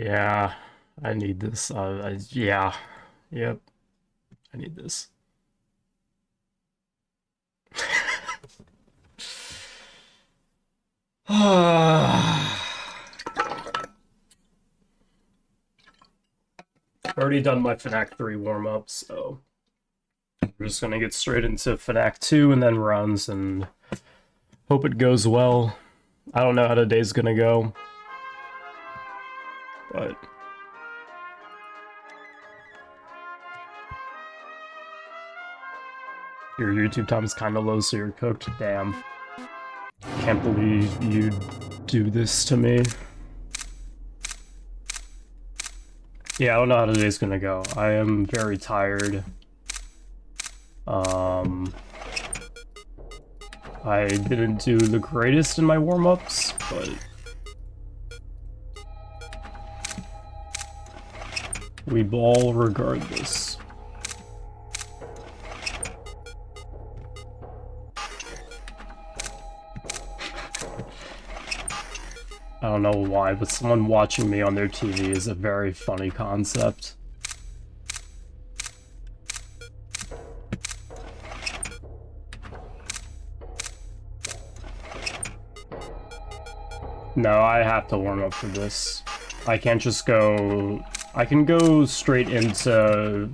Yeah, I need this. Yeah, yep, I need this. Already done my FNAF 3 warm-up, so we're just gonna get straight into FNAF 2 and then runs and hope it goes well. I don't know how today's gonna go, but your YouTube time is kind of low, so you're cooked. Damn. Can't believe you do this to me. Yeah, I don't know how today's gonna go. I am very tired. I didn't do the greatest in my warm-ups, but we ball regardless. I don't know why, but someone watching me on their TV is a very funny concept. No, I have to warm up for this. I can't just go... I can go straight into...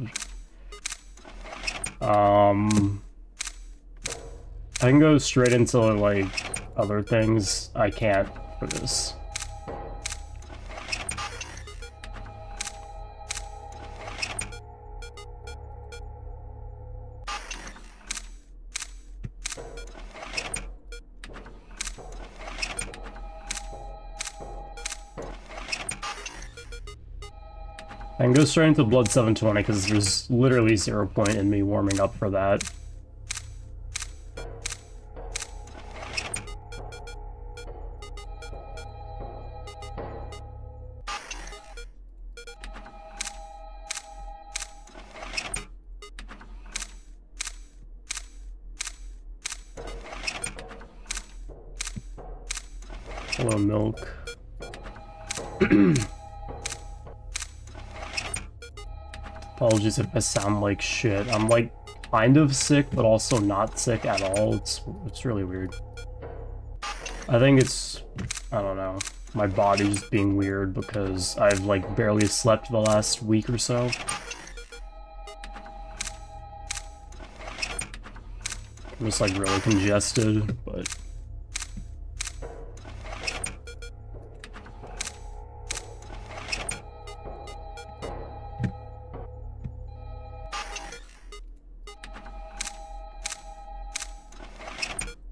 I can go straight into, like, other things. I can't for this. I can go straight into Blood 720 because there's literally 0 point in me warming up for that. Hello, milk. Apologies if I sound like shit. I'm like kind of sick, but also not sick at all. It's really weird. I think it's, I don't know, my body just being weird because I've like barely slept the last week or so. I'm just like really congested, but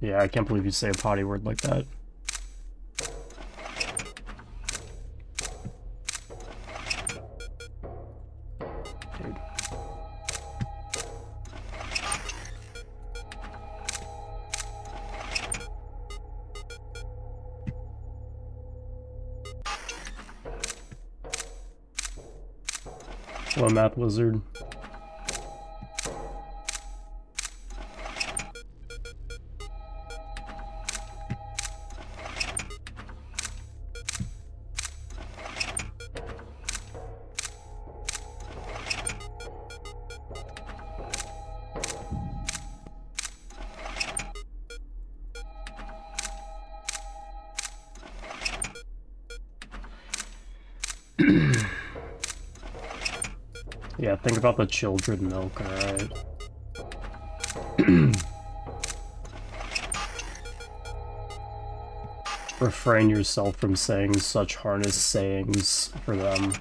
yeah, I can't believe you say a potty word like that. Dude. Hello, Math Wizard. Yeah, think about the children milk, alright? Refrain yourself from saying such harness sayings for them.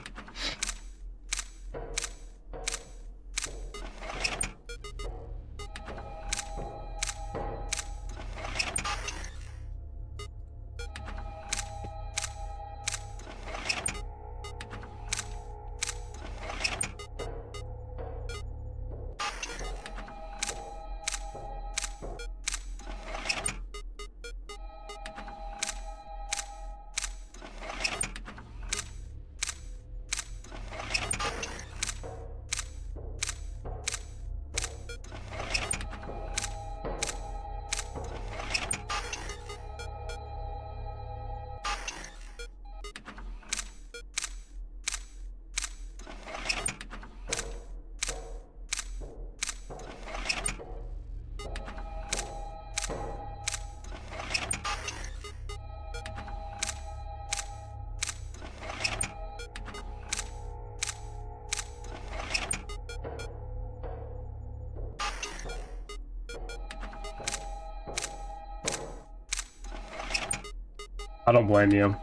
I don't blame you.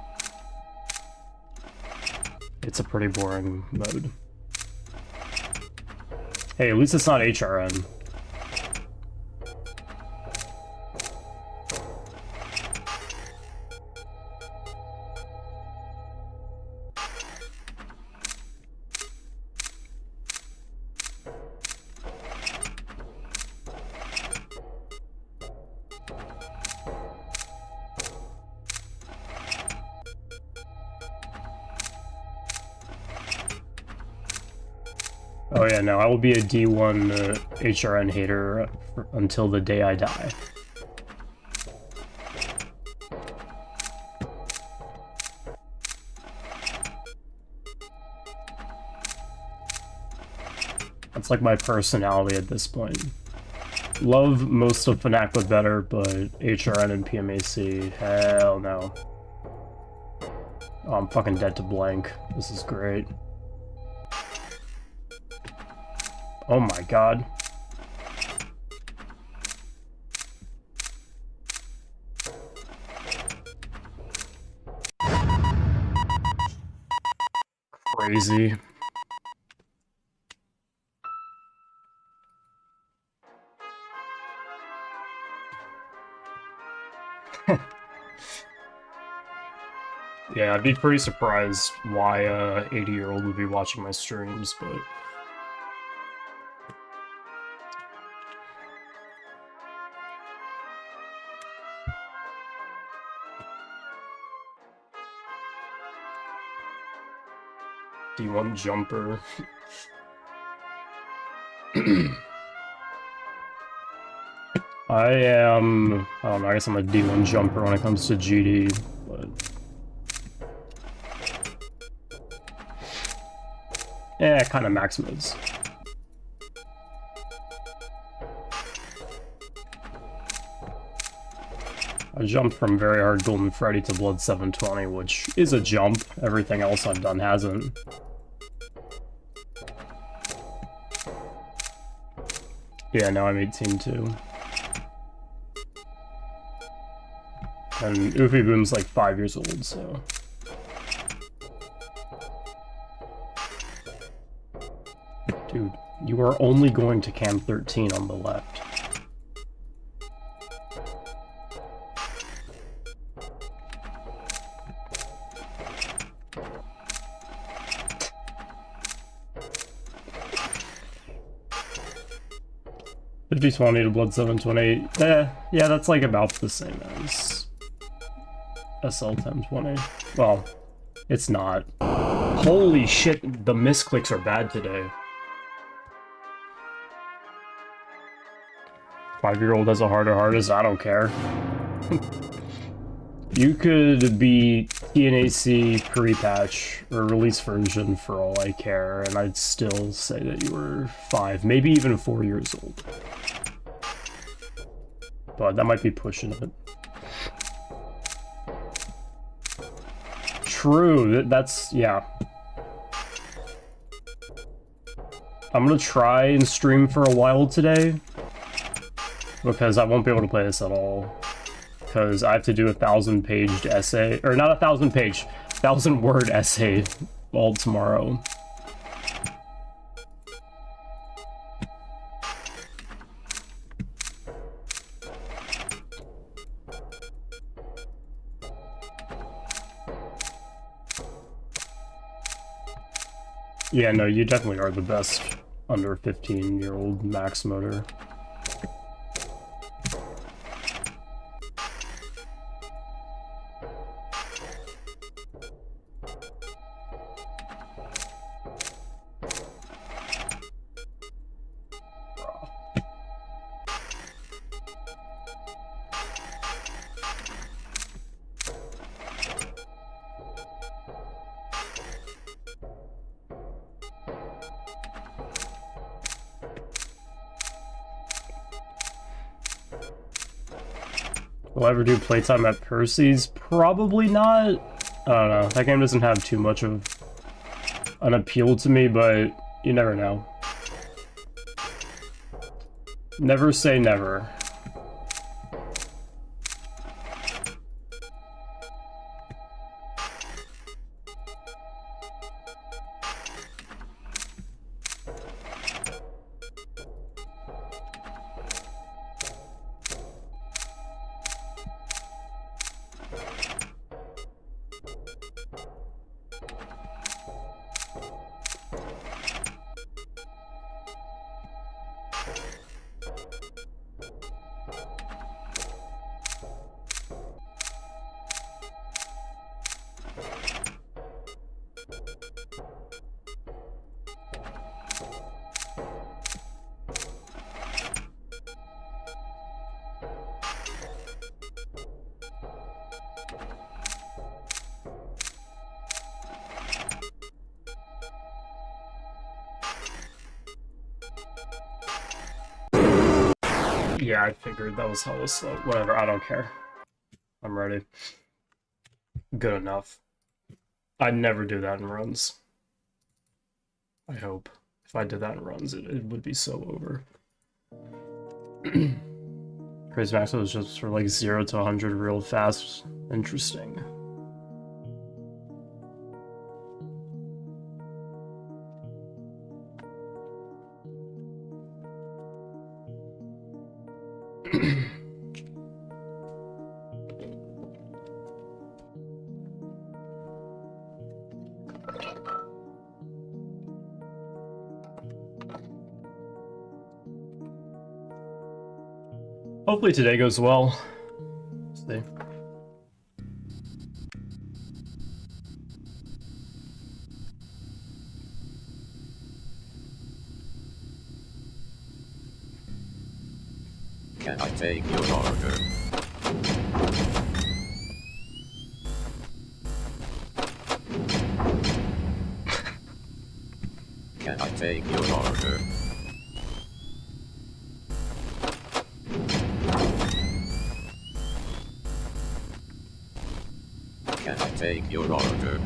It's a pretty boring mode. Hey, at least it's not HRN. Oh yeah, no, I will be a D1 HRN hater until the day I die. That's like my personality at this point. Love most of FNAF but better, but HRN and PMAC, hell no. Oh, I'm fucking dead to blank. This is great. Oh my god. Crazy. Yeah, I'd be pretty surprised why a 80-year-old would be watching my streams, but... D1 jumper. I don't know, I guess I'm a D1 jumper when it comes to GD, but... Yeah, kind of max modes. I jumped from Very Hard Golden Freddy to Blood 720, which is a jump. Everything else I've done hasn't. Yeah, no, I'm 18 too. And Oofy Boom's like 5 years old, so... Dude, you are only going to cam 13 on the left. $50-20 to Blood 728. Yeah, that's like about the same as SL 1020. Well, it's not. Holy shit, the misclicks are bad today. 5-year-old has a harder hardest, I don't care. You could be TNAC pre-patch or release version for all I care, and I'd still say that you were 5, maybe even 4 years old. But that might be pushing it. True, that's, yeah. I'm gonna try and stream for a while today, because I won't be able to play this at all. Because I have to do a 1,000-page essay, or not a 1,000-page, 1,000-word essay all tomorrow. Yeah, no, you definitely are the best under 15-year-old max motor. Will I ever do playtime at Percy's? Probably not. I don't know. That game doesn't have too much of an appeal to me, but you never know. Never say never. Yeah, I figured that was hella slow. Whatever, I don't care. I'm ready. Good enough. I'd never do that in runs. I hope. If I did that in runs, it would be so over. Crazy Max was just for like 0 to 100 real fast. Interesting. Hopefully today goes well. See. Can I take your order? Can I take your order? Can I take your order?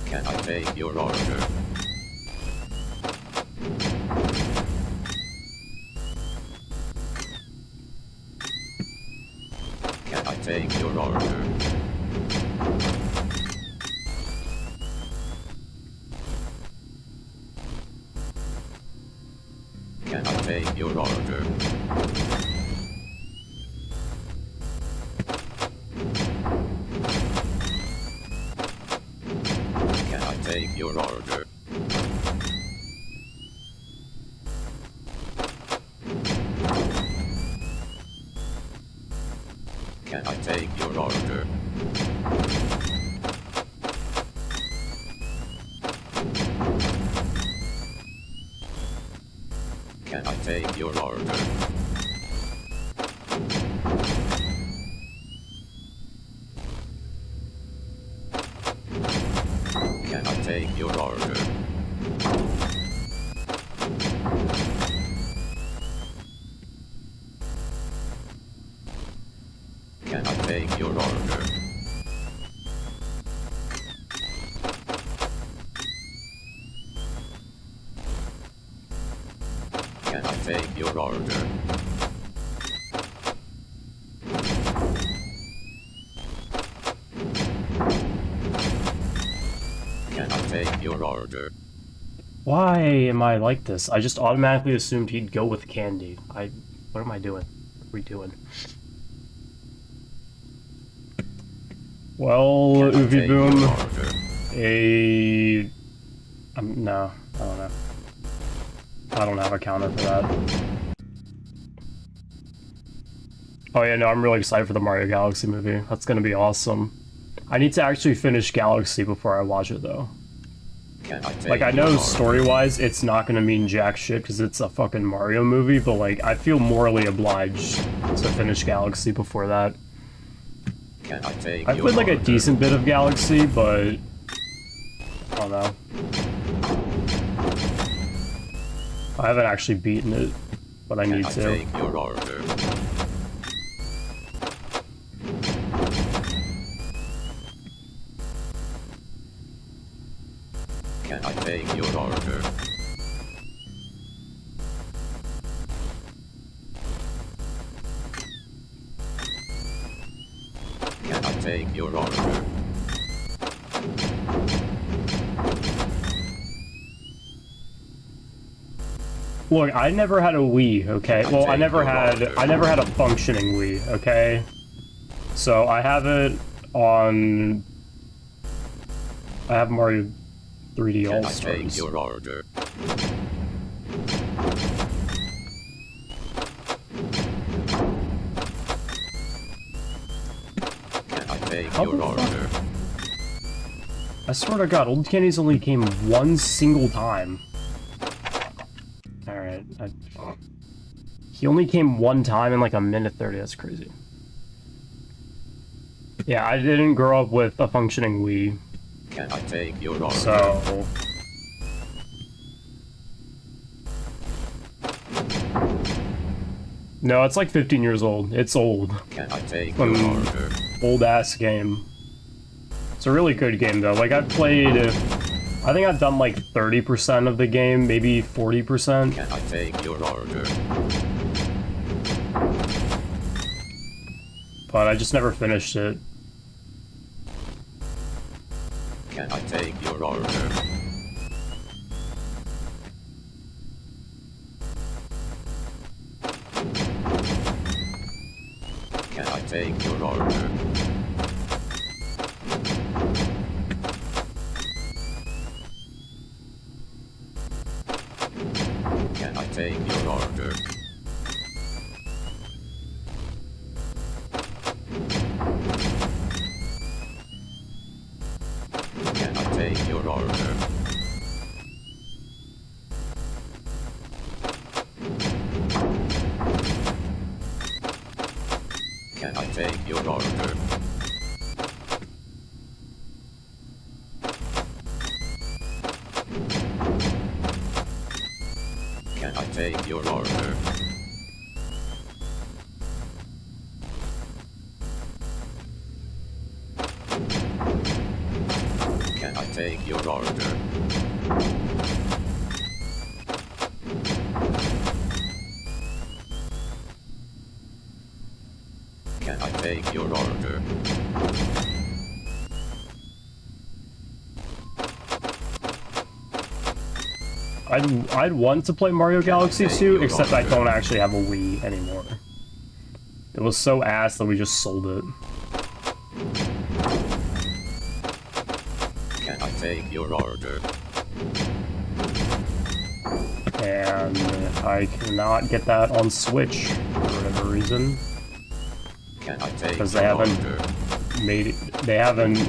Can I take your order? Can I take your order? Can I take your order? Can I take your order? Can I take your order? Can I take your order? Can I take your order? Can I take your order? Can I take your order? Can I take your order? Why am I like this? I just automatically assumed he'd go with candy. What am I doing? What are we doing? Well, Uvi Boom, no, I don't know. I don't have a counter for that. Oh yeah, no, I'm really excited for the Mario Galaxy movie. That's gonna be awesome. I need to actually finish Galaxy before I watch it though. Like, I know story-wise it's not gonna mean jack shit because it's a fucking Mario movie, but like, I feel morally obliged to finish Galaxy before that. I played like a decent bit of Galaxy, but I don't know. I haven't actually beaten it, but I need to. Can I take your order? Can I take your order? Look, I never had a Wii, okay? Well, I never had a functioning Wii, okay? So I have it on. I have Mario 3D All-Stars. Can I take your order? Can I take your order? I swear to God, Old Candies only came one single time. Alright, he only came one time in like a minute 30, that's crazy. Yeah, I didn't grow up with a functioning Wii. Can I take your order? So... No, it's like 15 years old. It's old. Can I take your order? Old-ass game. It's a really good game, though. Like, I've played... I think I've done, like, 30% of the game, maybe 40%. Can I take your order? But I just never finished it. Can I take your order? Can I take your order? Can I take your order? Can I take your order? Can I take your order? Can I take your order? Can I take your order? Can I take your order? I'd want to play Mario Galaxy 2, except I don't actually have a Wii anymore. It was so ass that we just sold it. Can I take your order? And I cannot get that on Switch for whatever reason. Can I take Because your they haven't order? they haven't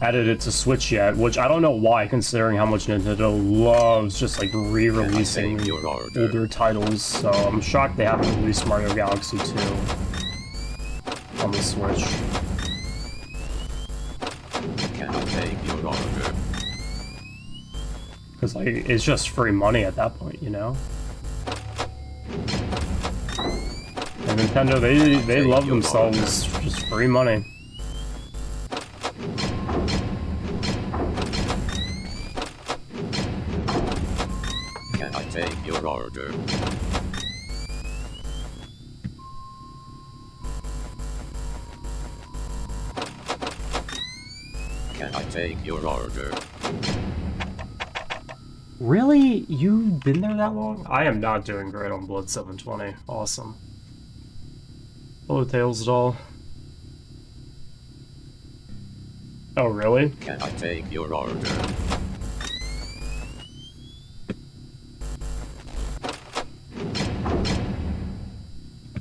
added it to Switch yet, which I don't know why, considering how much Nintendo loves just like re-releasing your order? older titles. So I'm shocked they haven't released Mario Galaxy 2 on the Switch. Can I take your order? Because like it's just free money at that point, you know. And Nintendo, they love themselves just free money. Can I take your order? Can I take your order? Really? You've been there that long? I am not doing great on Blood 720. Awesome. Hello, Tails doll. Oh, really? Can I take your order?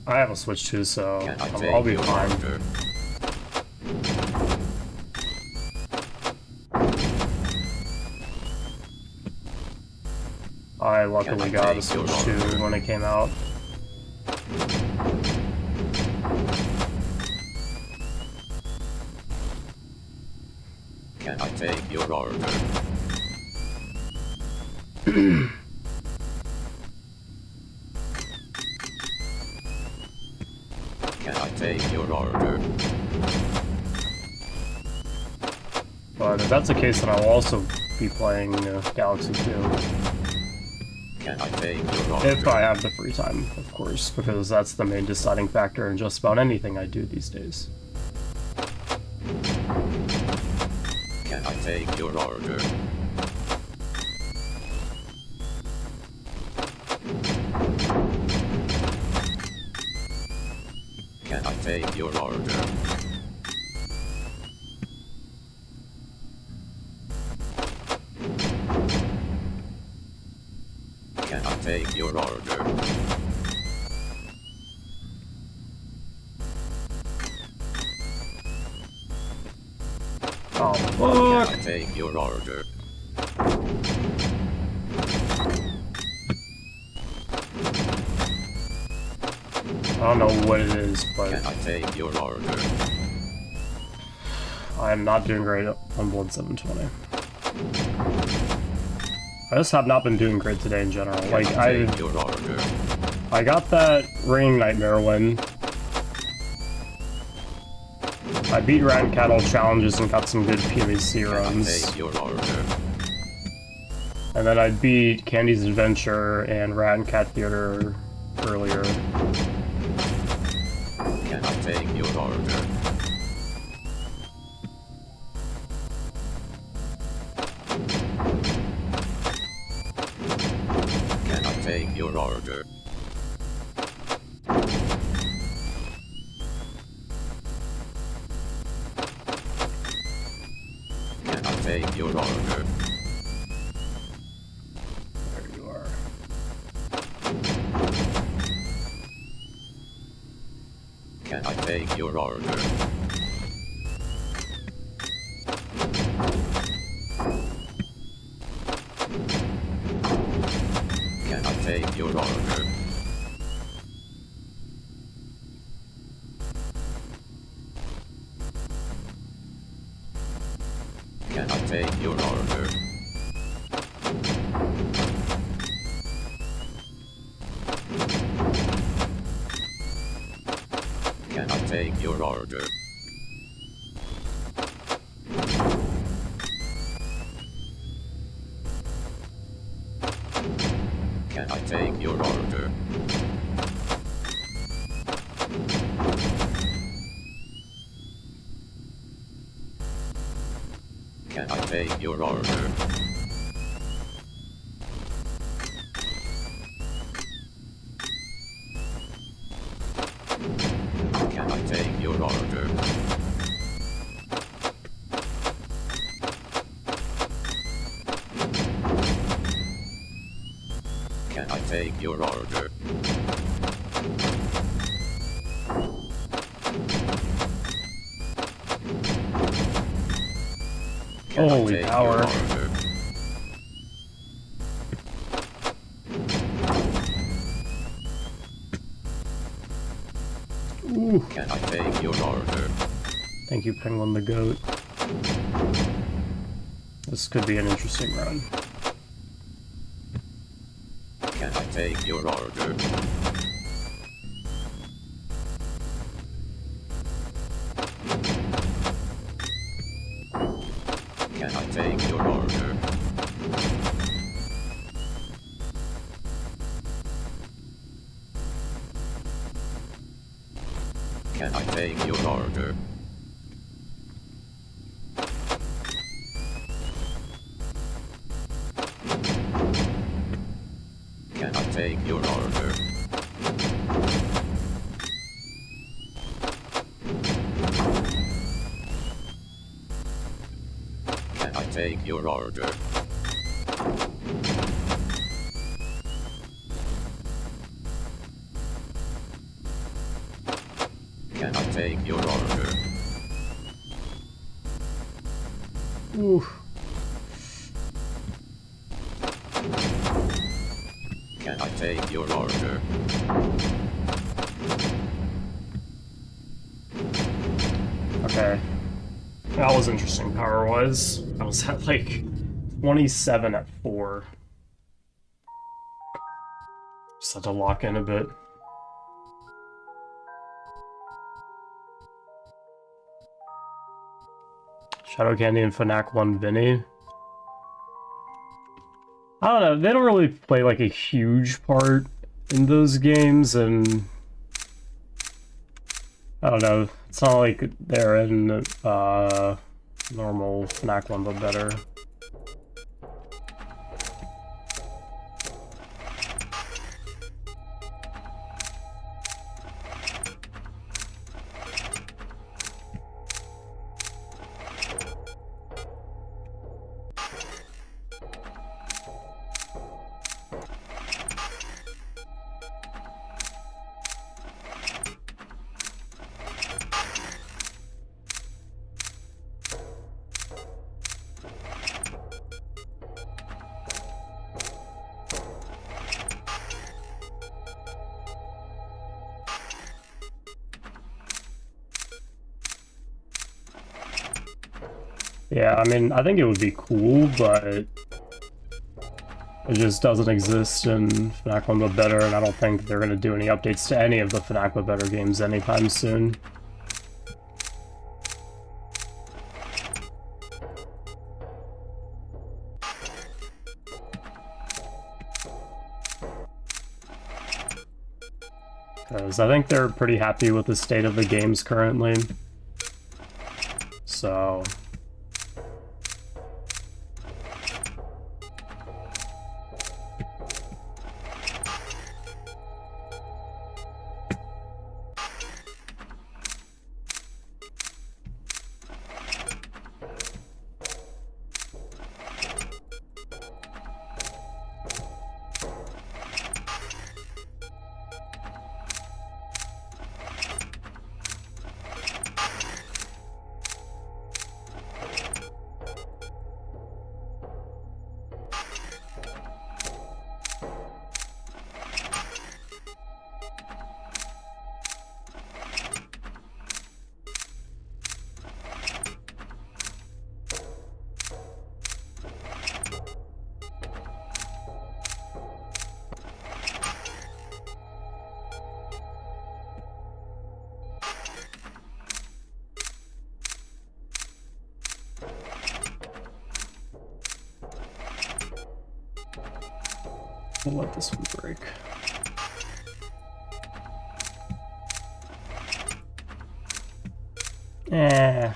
I have a Switch too, so Can I I'll take be your fine. order? I luckily got a Switch 2 when it came out. Can I take your order? Can I take your order? But if that's the case, then I will also be playing Galaxy 2. Can I take your order? If I have the free time, of course, because that's the main deciding factor in just about anything I do these days. Can I take your order? Can I take your order? Can I take your order? Oh, Can fuck! I take your order? I don't know what it is, but Can I take your order? I'm not doing great on Blood 720. I just have not been doing great today in general. Like, I got that Ringing Nightmare win. I beat Rat and Cat all challenges and got some good PMAC runs. And then I beat Candy's Adventure and Rat and Cat Theater earlier. Can I take your order? Can I take your order? Can I take your order? There you are. Can I take your order? Can I take your order? Can I take your order? Can I take your order? Can I take your order? Can I take your order? Can I take your order? Can I take your order? Can Holy I take power. your order? Ooh. Can I take your order? Thank you, Penguin the Goat. This could be an interesting run. Can I take your order? Can I take your order? Can I take your order? Can I take your order? Can I take your order? Can I take your order? Ooh. Can I take your order? Okay. That was interesting power-wise. I was at like 27 at 4. Just had to lock in a bit. Shadow Candy and FNAF 1 Vinny. I don't know, they don't really play like a huge part in those games, and I don't know, it's not like they're in normal FNAF 1, but better. Yeah, I mean, I think it would be cool, but it just doesn't exist in FNAF 1 But Better, and I don't think they're going to do any updates to any of the FNAF But Better games anytime soon. Because I think they're pretty happy with the state of the games currently. So... We'll let this one break. Yeah,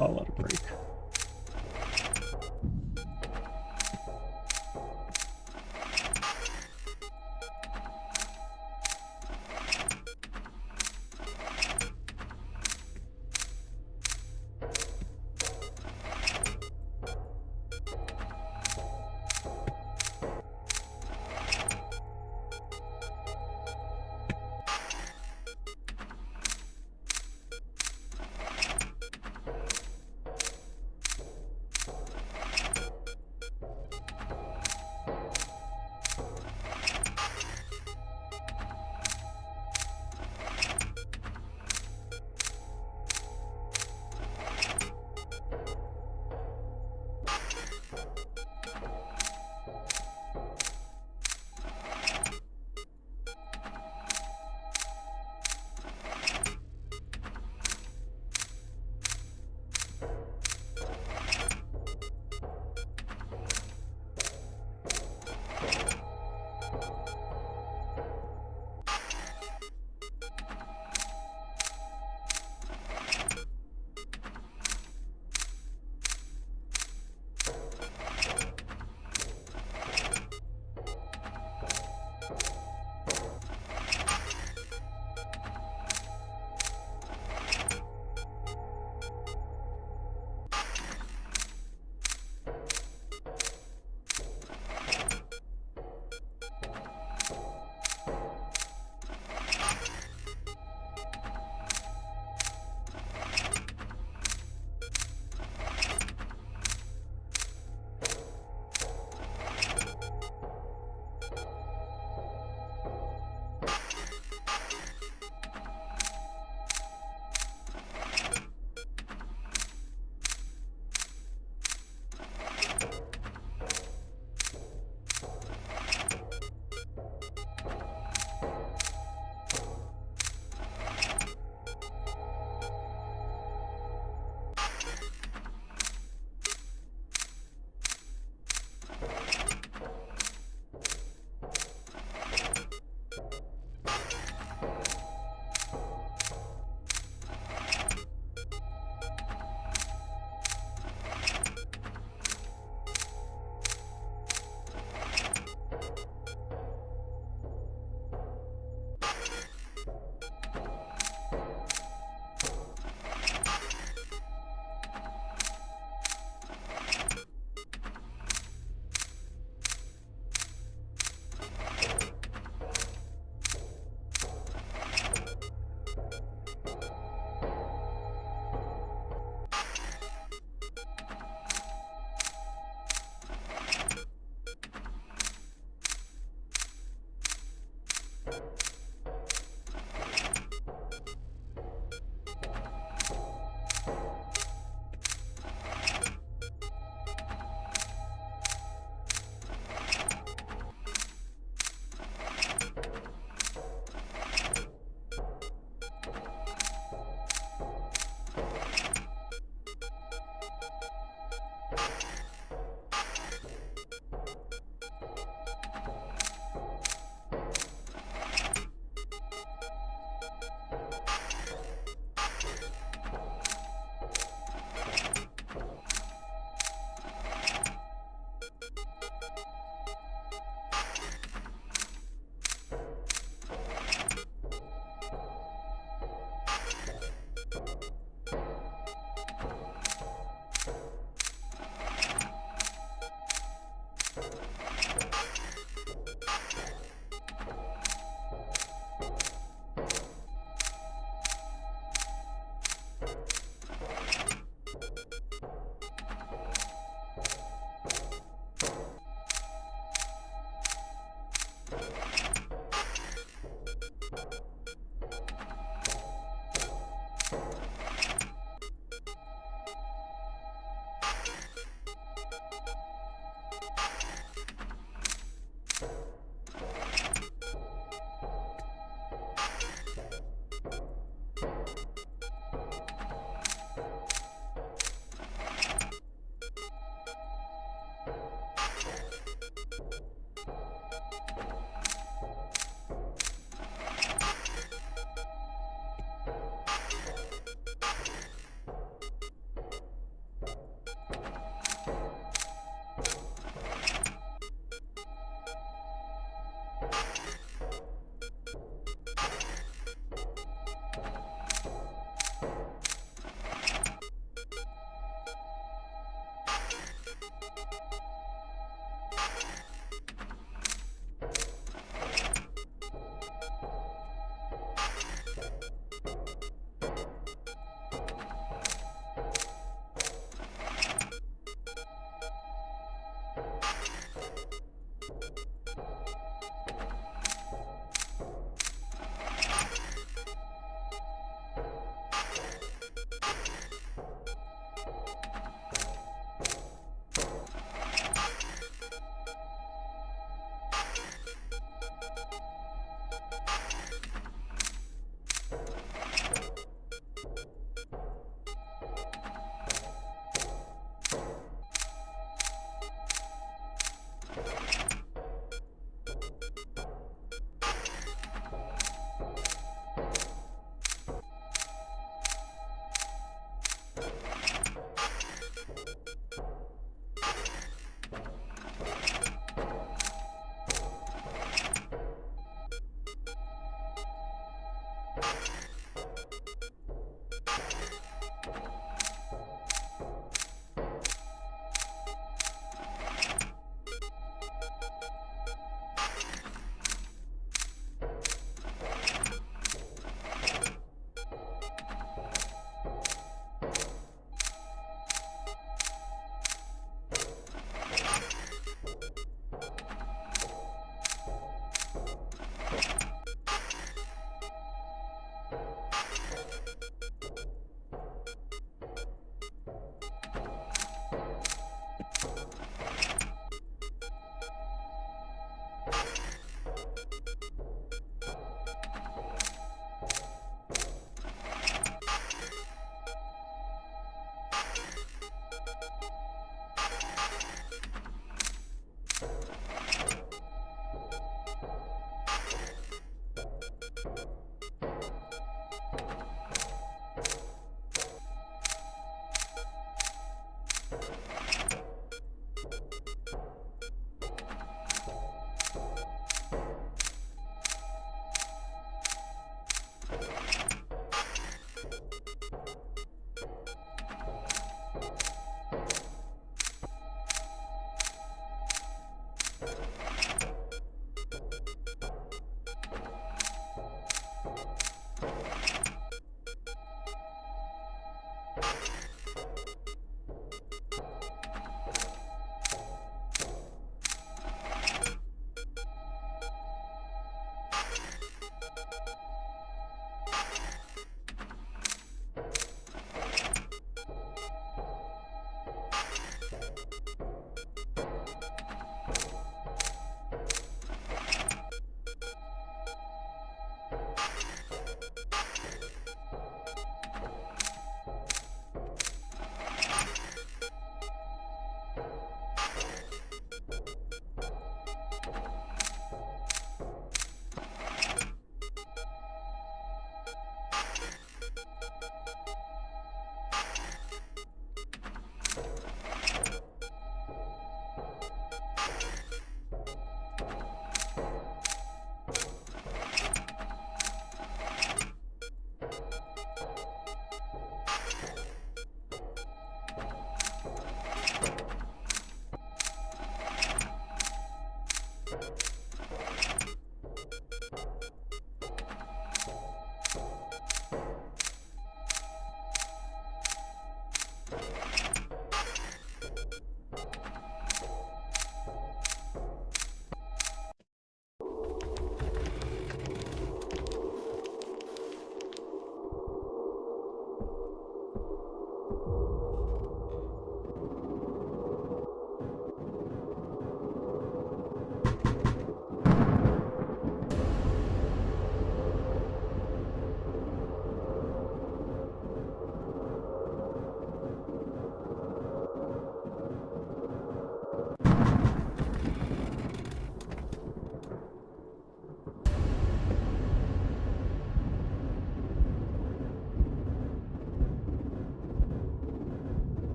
I'll let it break.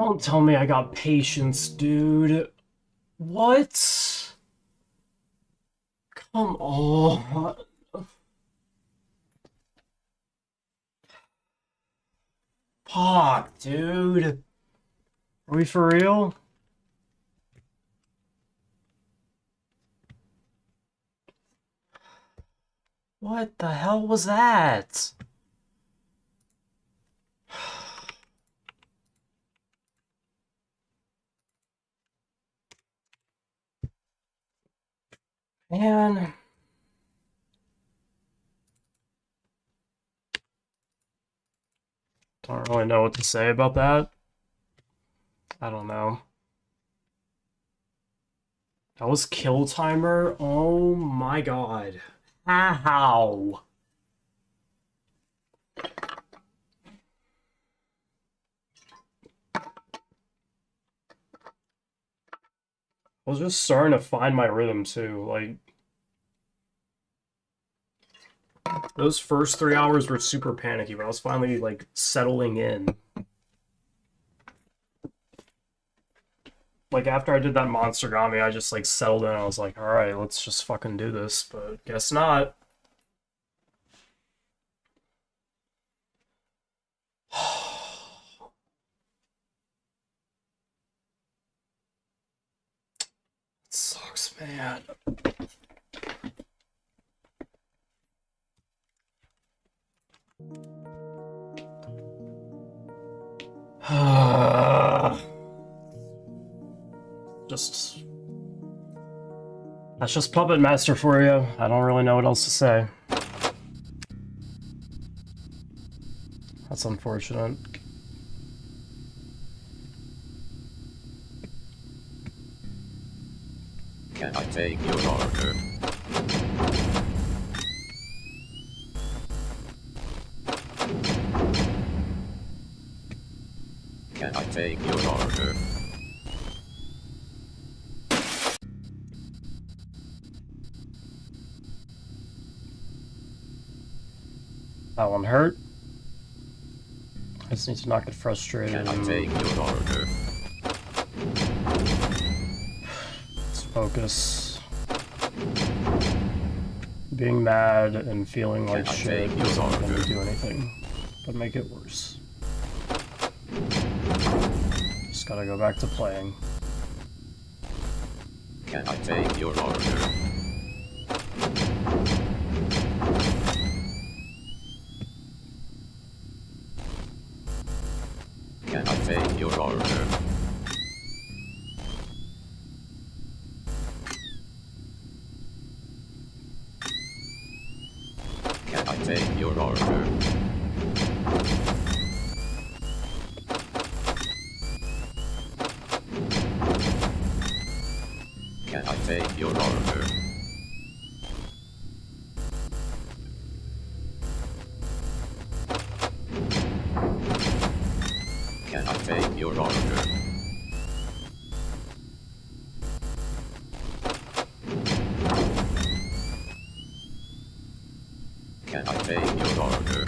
Don't tell me I got patience, dude. What? Come on. Fuck, dude. Are we for real? What the hell was that? Man. Don't really know what to say about that. I don't know. That was kill timer? Oh my god. How? I was just starting to find my rhythm too. Like, those first 3 hours were super panicky, but I was finally like settling in. Like after I did that monster gami, I just like settled in. I was like, all right, let's just fucking do this. But guess not. It sucks, man. That's just Puppet Master for you. I don't really know what else to say. That's unfortunate. Can I take your order? Can I take your order? That one hurt. I just need to not get frustrated. Can I take your order? Let's focus. Being mad and feeling like shit isn't going to do anything but make it worse. Just gotta go back to playing. Can I take your order? Can I take your order? Can I take your order? Can I take your order? Can I take your order? Can I take your order?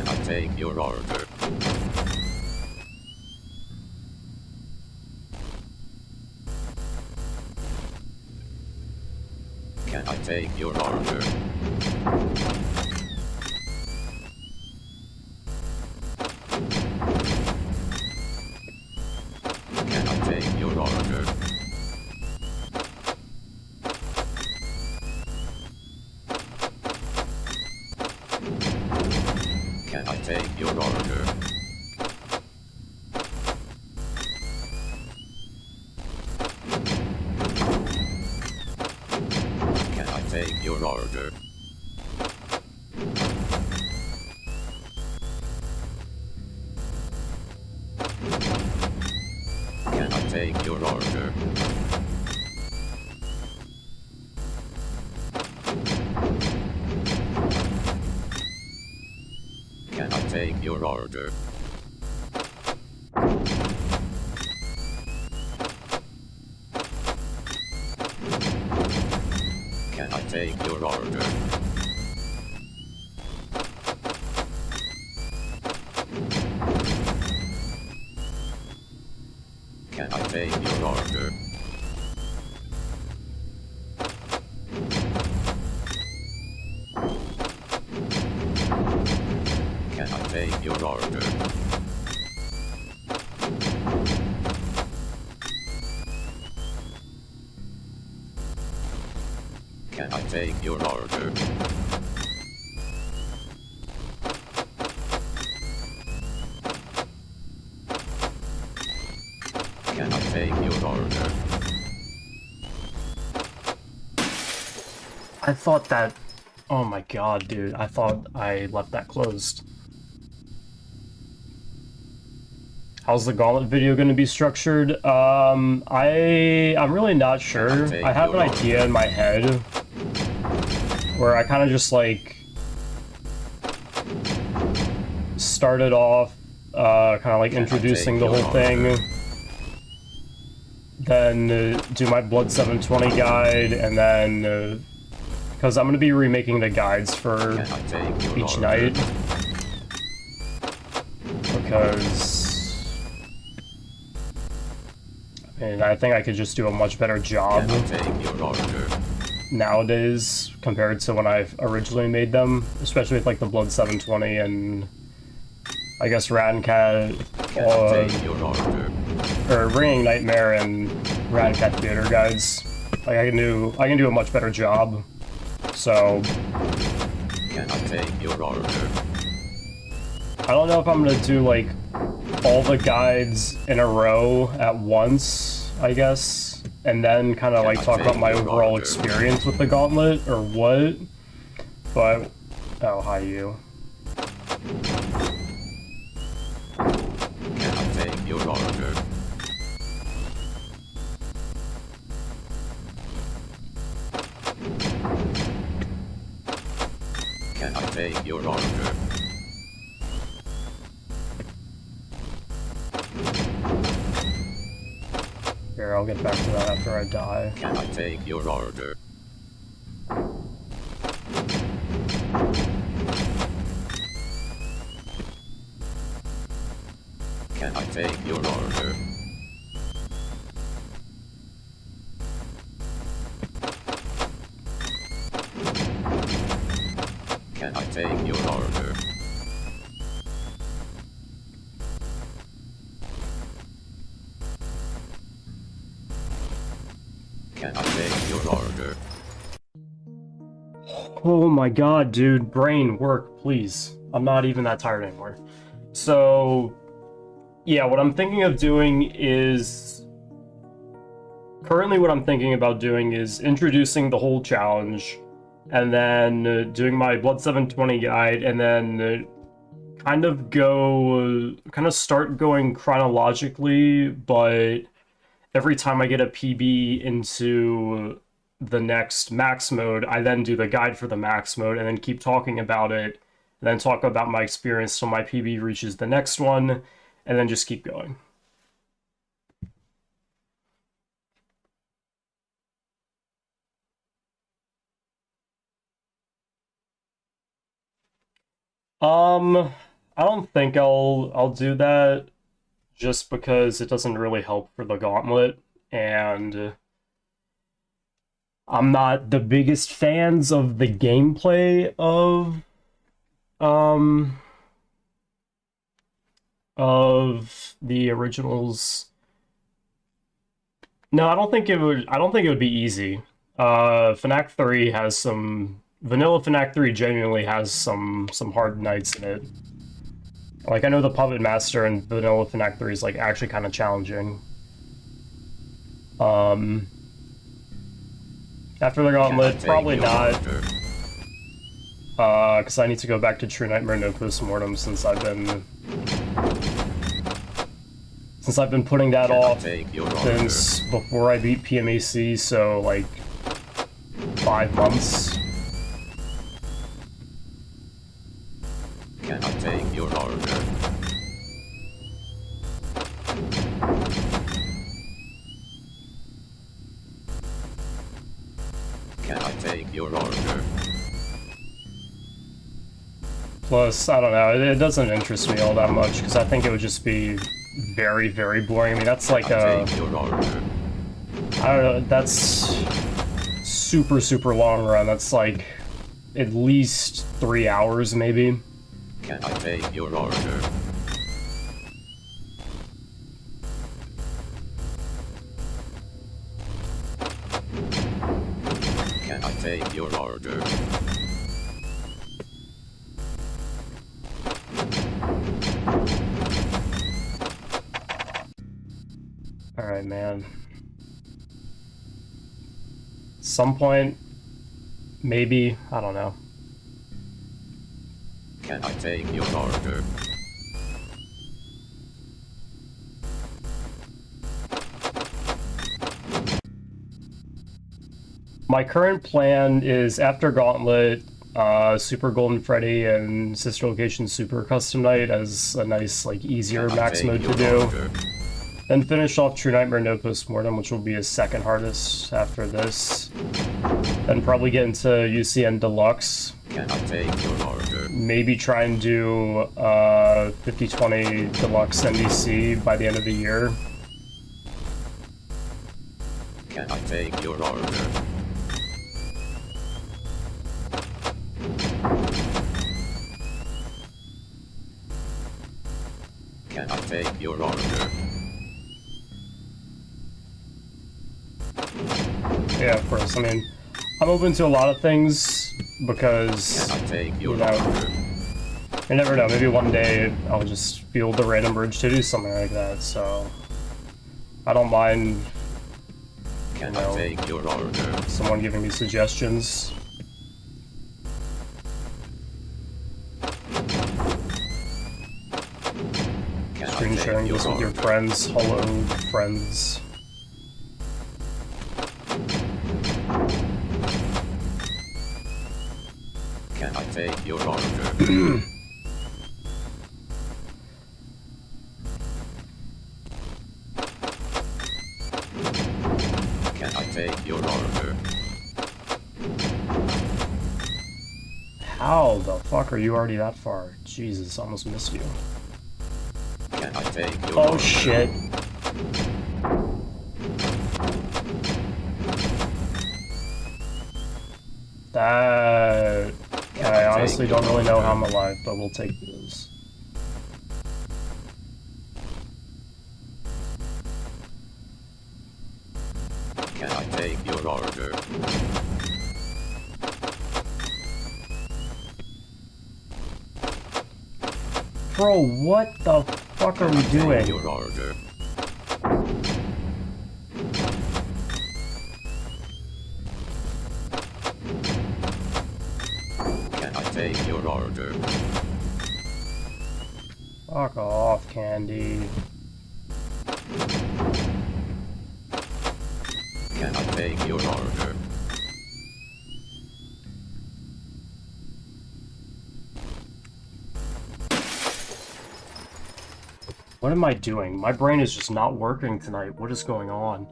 Can I take your order? Can I take your order? Can I take your order? Can I take your order? Can I take your order? Can I take your order? Can I take your order? Can I take your order? Can I take your order? Can I take your order? Can I take your order? Can I take your order? I thought that... Oh my god, dude. I thought I left that closed. How's the Gauntlet video going to be structured? I'm really not sure. I have an idea in my head where I kind of just like started off kind of like introducing the whole thing, then do my Blood 720 guide, and then because I'm going to be remaking the guides for each night, because I think I could just do a much better job nowadays compared to when I originally made them, especially with like the Blood 720 and I guess Cat or Ringing Nightmare and Cat Theater guides. Like I can do a much better job. So can I take your order? I don't know if I'm gonna do like all the guides in a row at once, I guess, and then kind of like talk about my overall experience with the Gauntlet or what. But oh, hi you. Can I take your order? Can I take your order? Here, I'll get back to that after I die. Can I take your order? Can I take your order? Can I take your order? Can I take your order? Oh my god, dude. Brain, work, please. I'm not even that tired anymore. So, yeah, what I'm thinking of doing is... Currently what I'm thinking about doing is introducing the whole challenge, and then doing my Blood 720 guide, and then kind of start going chronologically, but every time I get a PB into the next max mode, I then do the guide for the max mode, and then keep talking about it, and then talk about my experience till my PB reaches the next one, and then just keep going. I don't think I'll do that, just because it doesn't really help for the Gauntlet, and I'm not the biggest fans of the gameplay of the originals. No, I don't think it would be easy. FNAF 3 has some... Vanilla FNAF 3 genuinely has some hard nights in it. Like, I know the Puppet Master in Vanilla FNAF 3 is, like, actually kind of challenging. After the Gauntlet, probably not. Because I need to go back to True Nightmare No Postmortem since I've been putting that off since before I beat PMAC, so, like, 5 months. Can I take your order? Can I take your your order? Plus, I don't know, it doesn't interest me all that much, because I think it would just be very, very boring. I mean, that's like a... Take your order. I don't know, that's super, super long run. That's like at least 3 hours, maybe. Can I take your order? Can I take your order? Alright, man. Some point, maybe, I don't know. Can I take your order? My current plan is after Gauntlet, Super Golden Freddy and Sister Location Super Custom Night as a nice, like, easier max mode to do. Order? Then finish off True Nightmare No Postmortem, which will be his second hardest after this. Then probably get into UCN Deluxe. Can I take your order? Maybe try and do 5020 Deluxe NDC by the end of the year. Can I take your order? Can I take your order? Yeah, of course. I mean, I'm open to a lot of things because, Can I take your you know, order? you never know. Maybe one day I'll just feel the random urge to do something like that. So I don't mind, Can you know, I take your order? someone giving me suggestions. Can I Screen take sharing your this with your order? friends. Hello, friends. Can I take your order? Can I take your order? How the fuck are you already that far? Jesus, almost missed you. Can I take your Oh order? shit. That... I honestly don't really know how I'm alive, but we'll take this. Can I take your order? Bro, what the fuck are we Take doing? your order. Can I take your order? Fuck off, Candy. Can I take your order? What am I doing? My brain is just not working tonight. What is going on?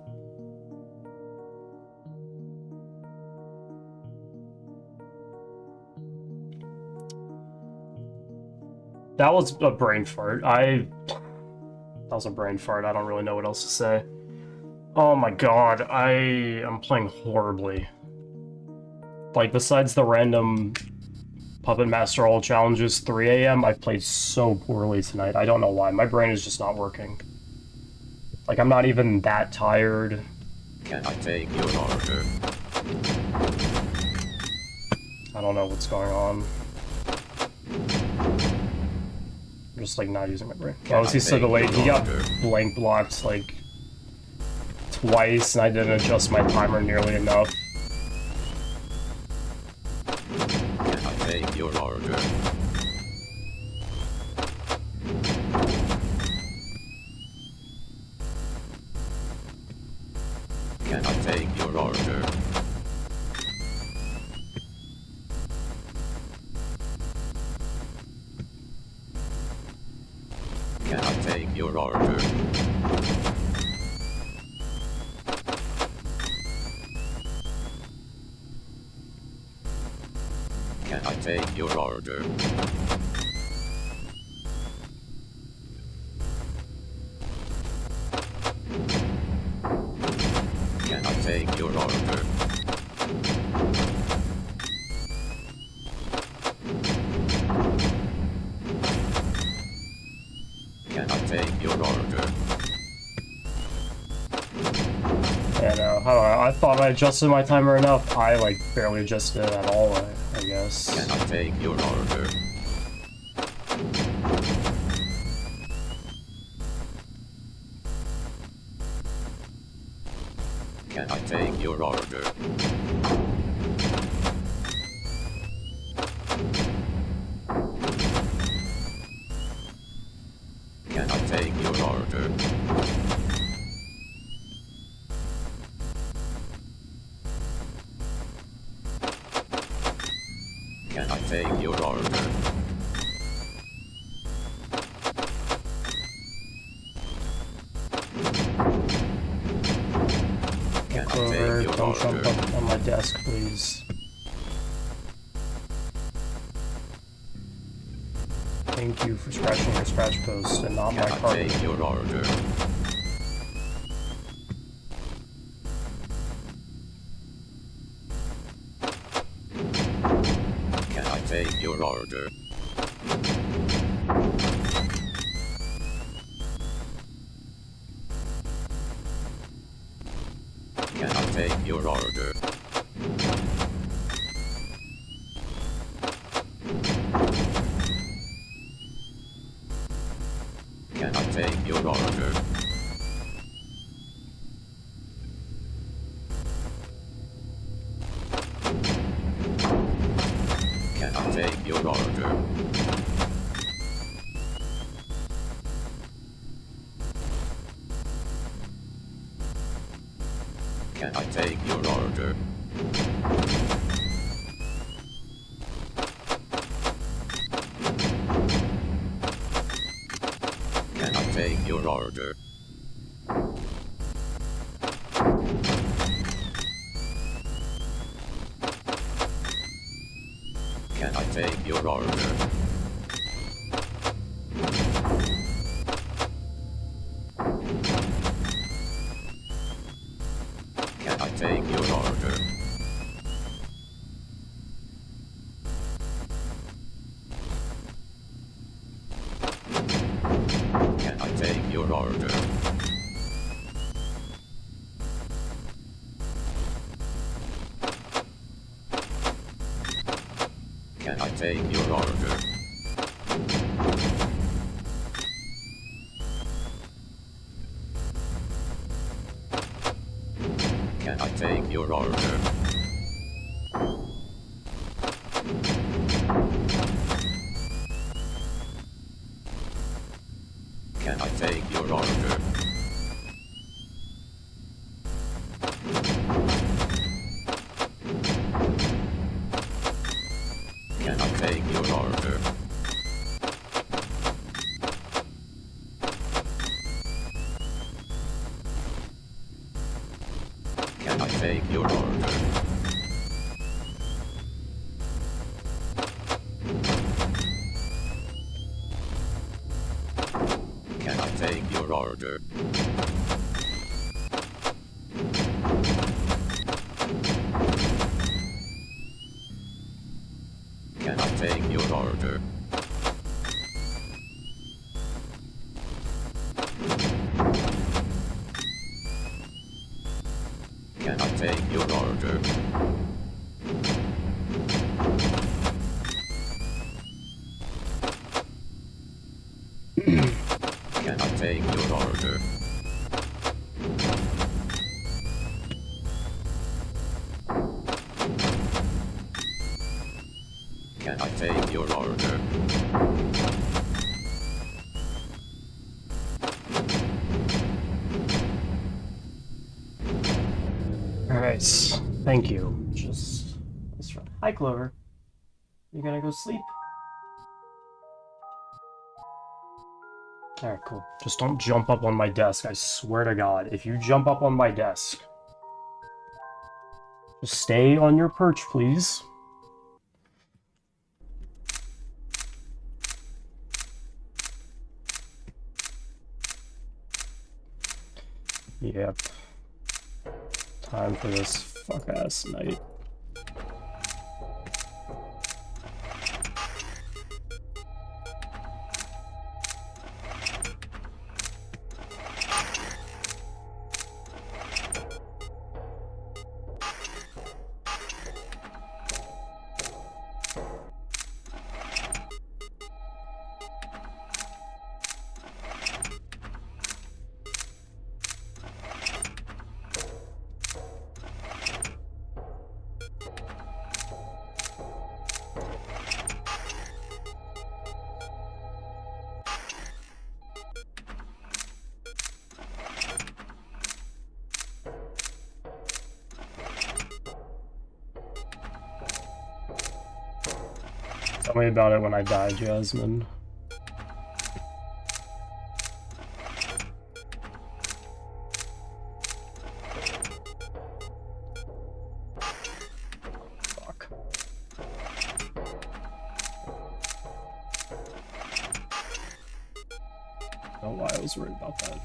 That was a brain fart. That was a brain fart. I don't really know what else to say. Oh my god, I am playing horribly. Like, besides the random Puppet Master All Challenges 3 AM, I've played so poorly tonight. I don't know why. My brain is just not working. Like, I'm not even that tired. Can I take your order? I don't know what's going on. I'm just, like, not using my brain. Oh, is he so delayed? He got blank blocked, like, twice, and I didn't adjust my timer nearly enough. Can I take your order? Can I take your order? Can I take your order? take your order? Can I take your order? Can I take your order? And I thought I adjusted my timer enough. I like barely adjusted it at all, I guess. Can I take your order? Can I take your order? Can I take your order? Can I take your order? Can I take your Don't jump order? up on my desk, please. Thank you for scratching your scratch post and not my Can I carpet. take your order? Can I take your order? Can I take your order? Can I take your order? Can I take your order? Can I take your order? Can I take your order? Can I take your order? Can I take your order? Can I take your order? Can I take your order? Can I take your order? Can I take your order? Can I take your order? Can I take your order? Can I take your order? Can I take your order? Can I take your order? Can I take your order? Can I take your order? Alright, thank you. Hi, Clover. You gonna go sleep? Alright, cool. Just don't jump up on my desk, I swear to God. If you jump up on my desk, just stay on your perch, please. Yep. Time for this fuck-ass night. Tell me about it when I die, Jasmine. Fuck. I don't know why I was worried about that.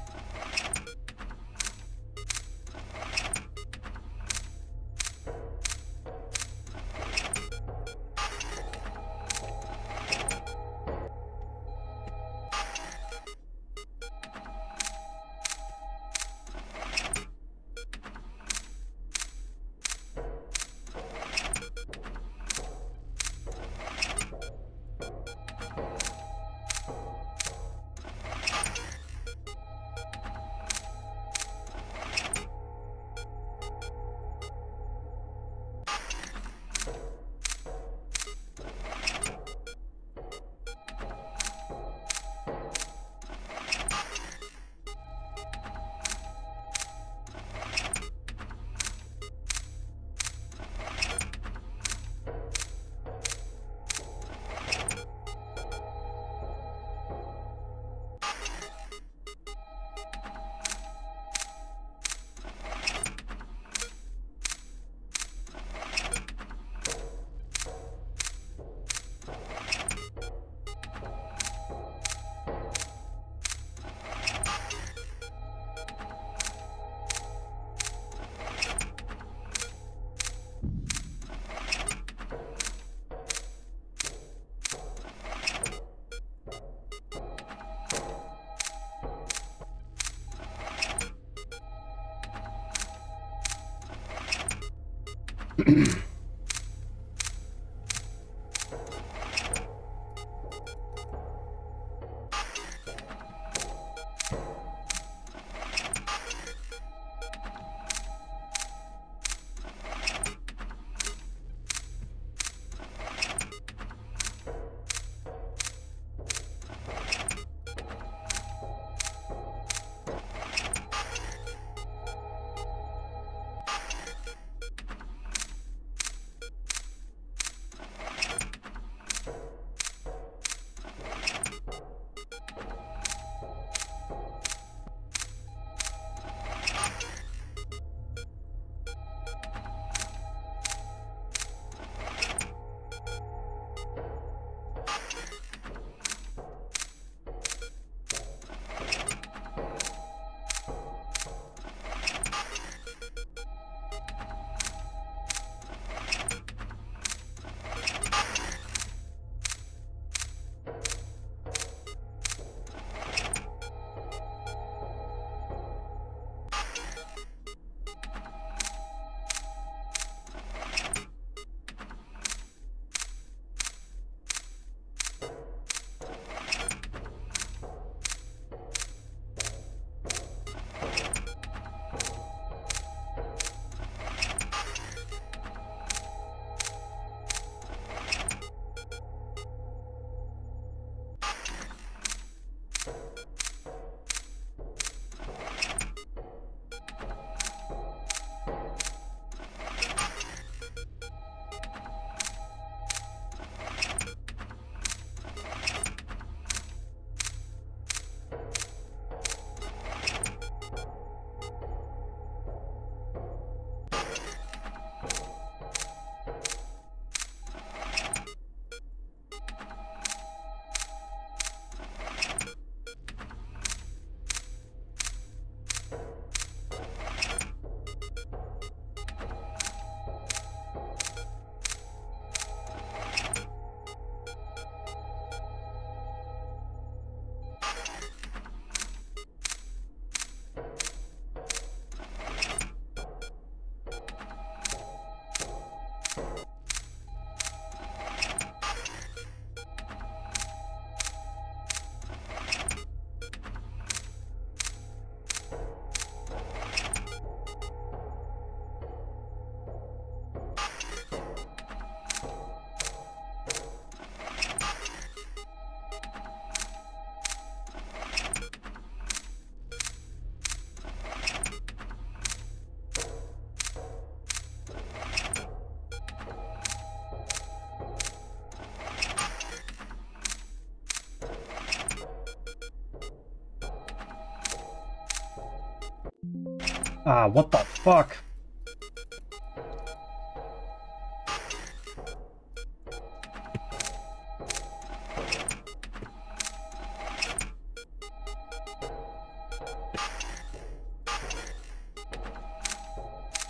Ah, what the fuck?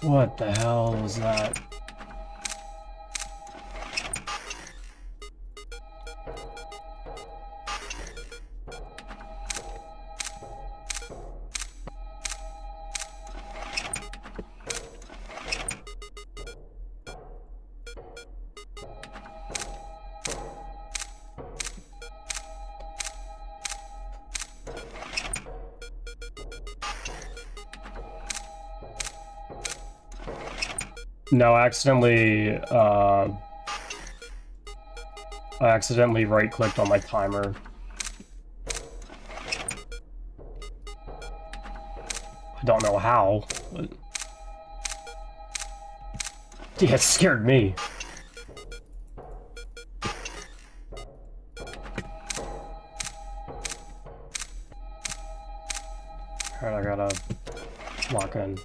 What the hell was that? No, I accidentally right-clicked on my timer. I don't know how, but... Yeah, it scared me. Alright, I gotta lock in.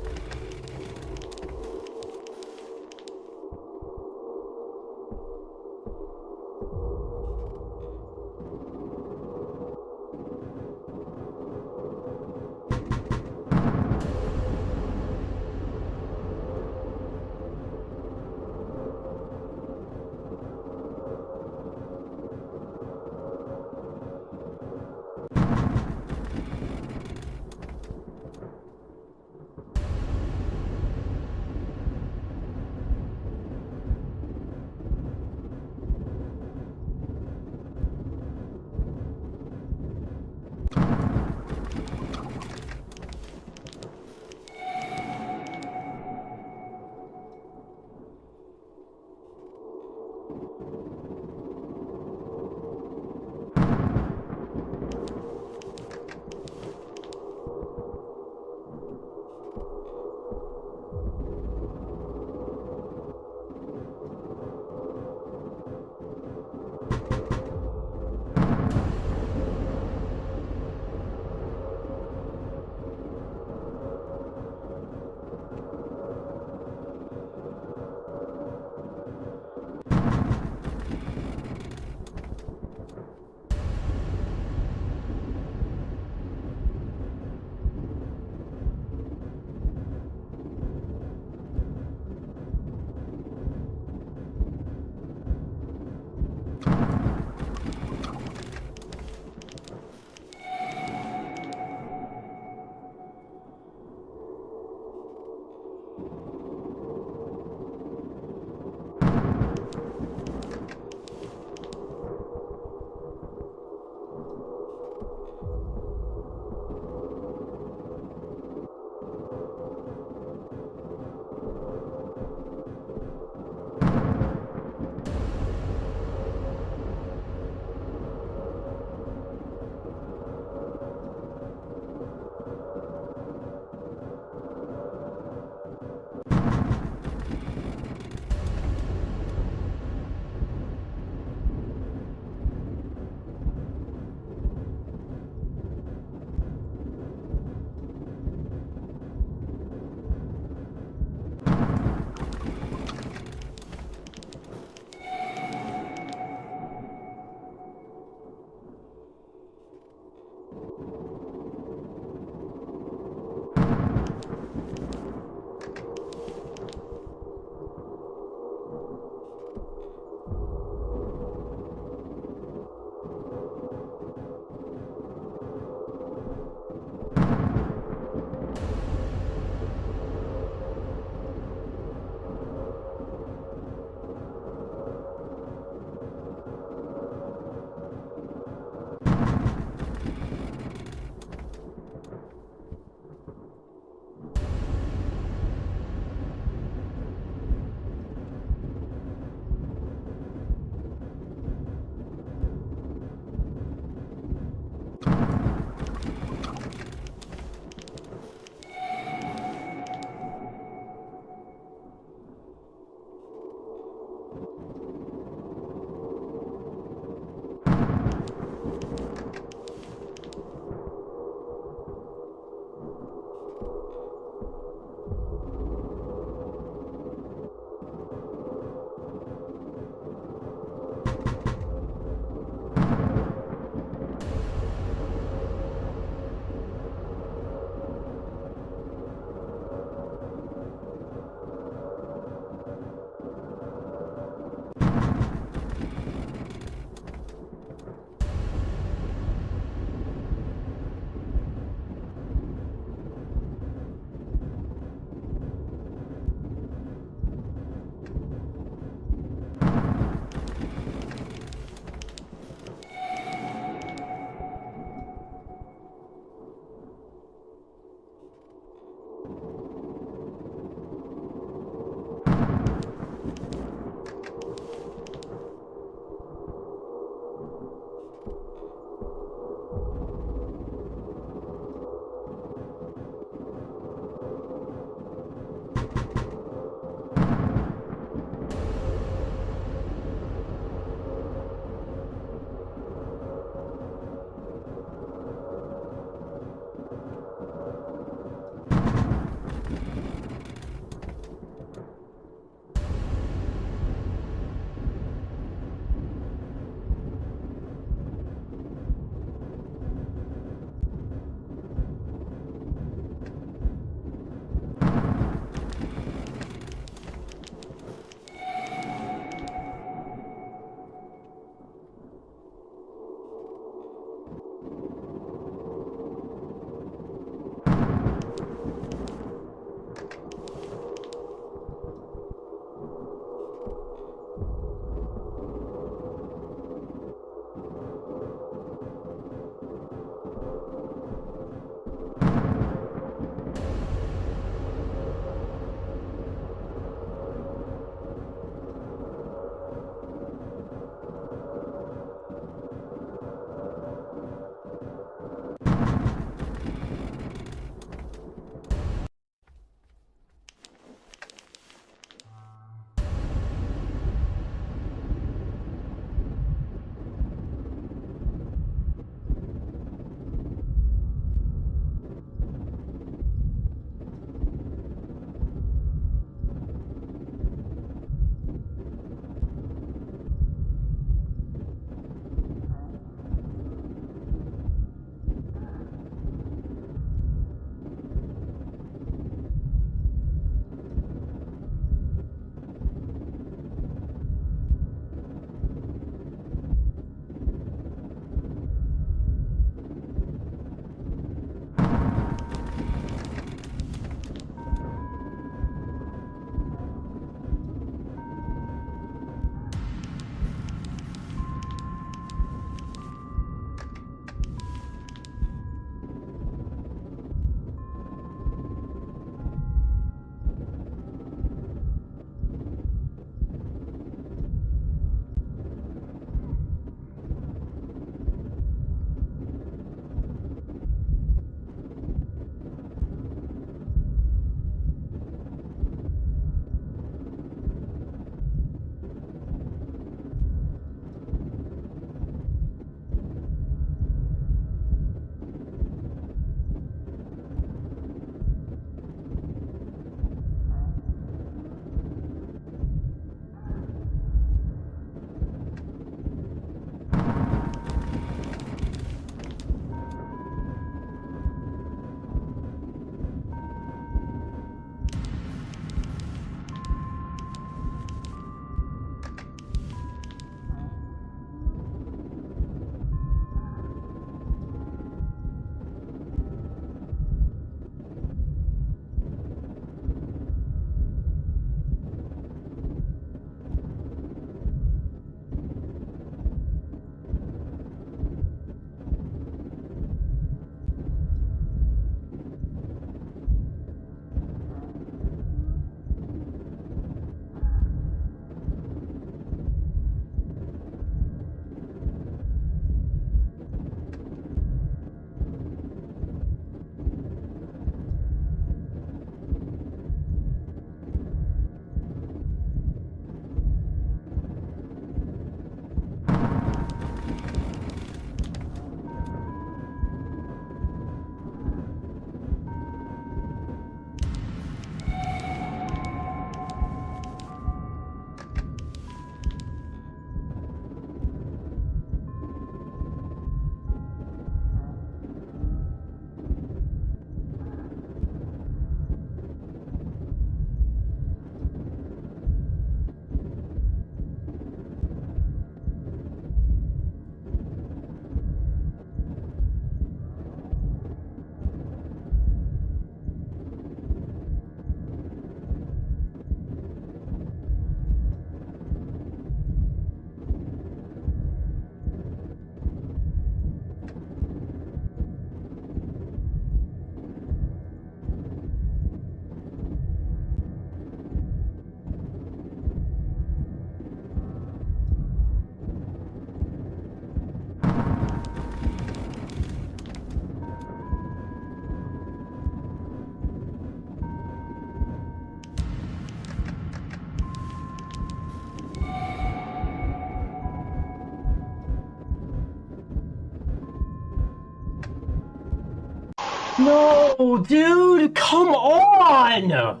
No, dude, come on!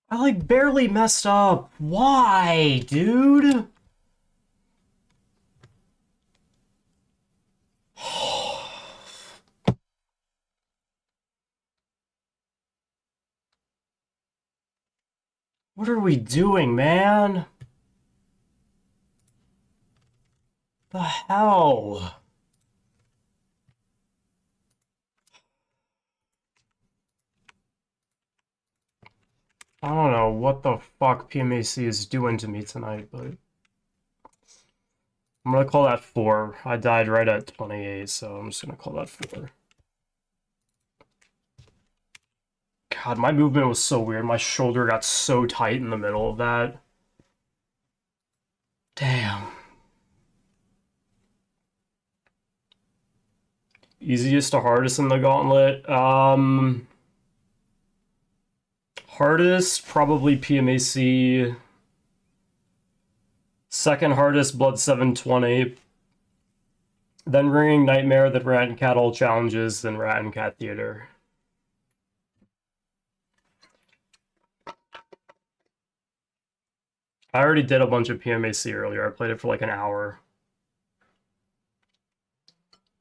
I like barely messed up. Why, dude? What are we doing, man? The hell? I don't know what the fuck PMAC is doing to me tonight, but I'm gonna call that 4. I died right at 28, so I'm just gonna call that 4. God, my movement was so weird. My shoulder got so tight in the middle of that. Damn. Easiest to hardest in the gauntlet. Hardest, probably PMAC. Second hardest, Blood 720. Then Ringing Nightmare, then Rat and Cat All Challenges, then Rat and Cat Theater. I already did a bunch of PMAC earlier. I played it for like an hour.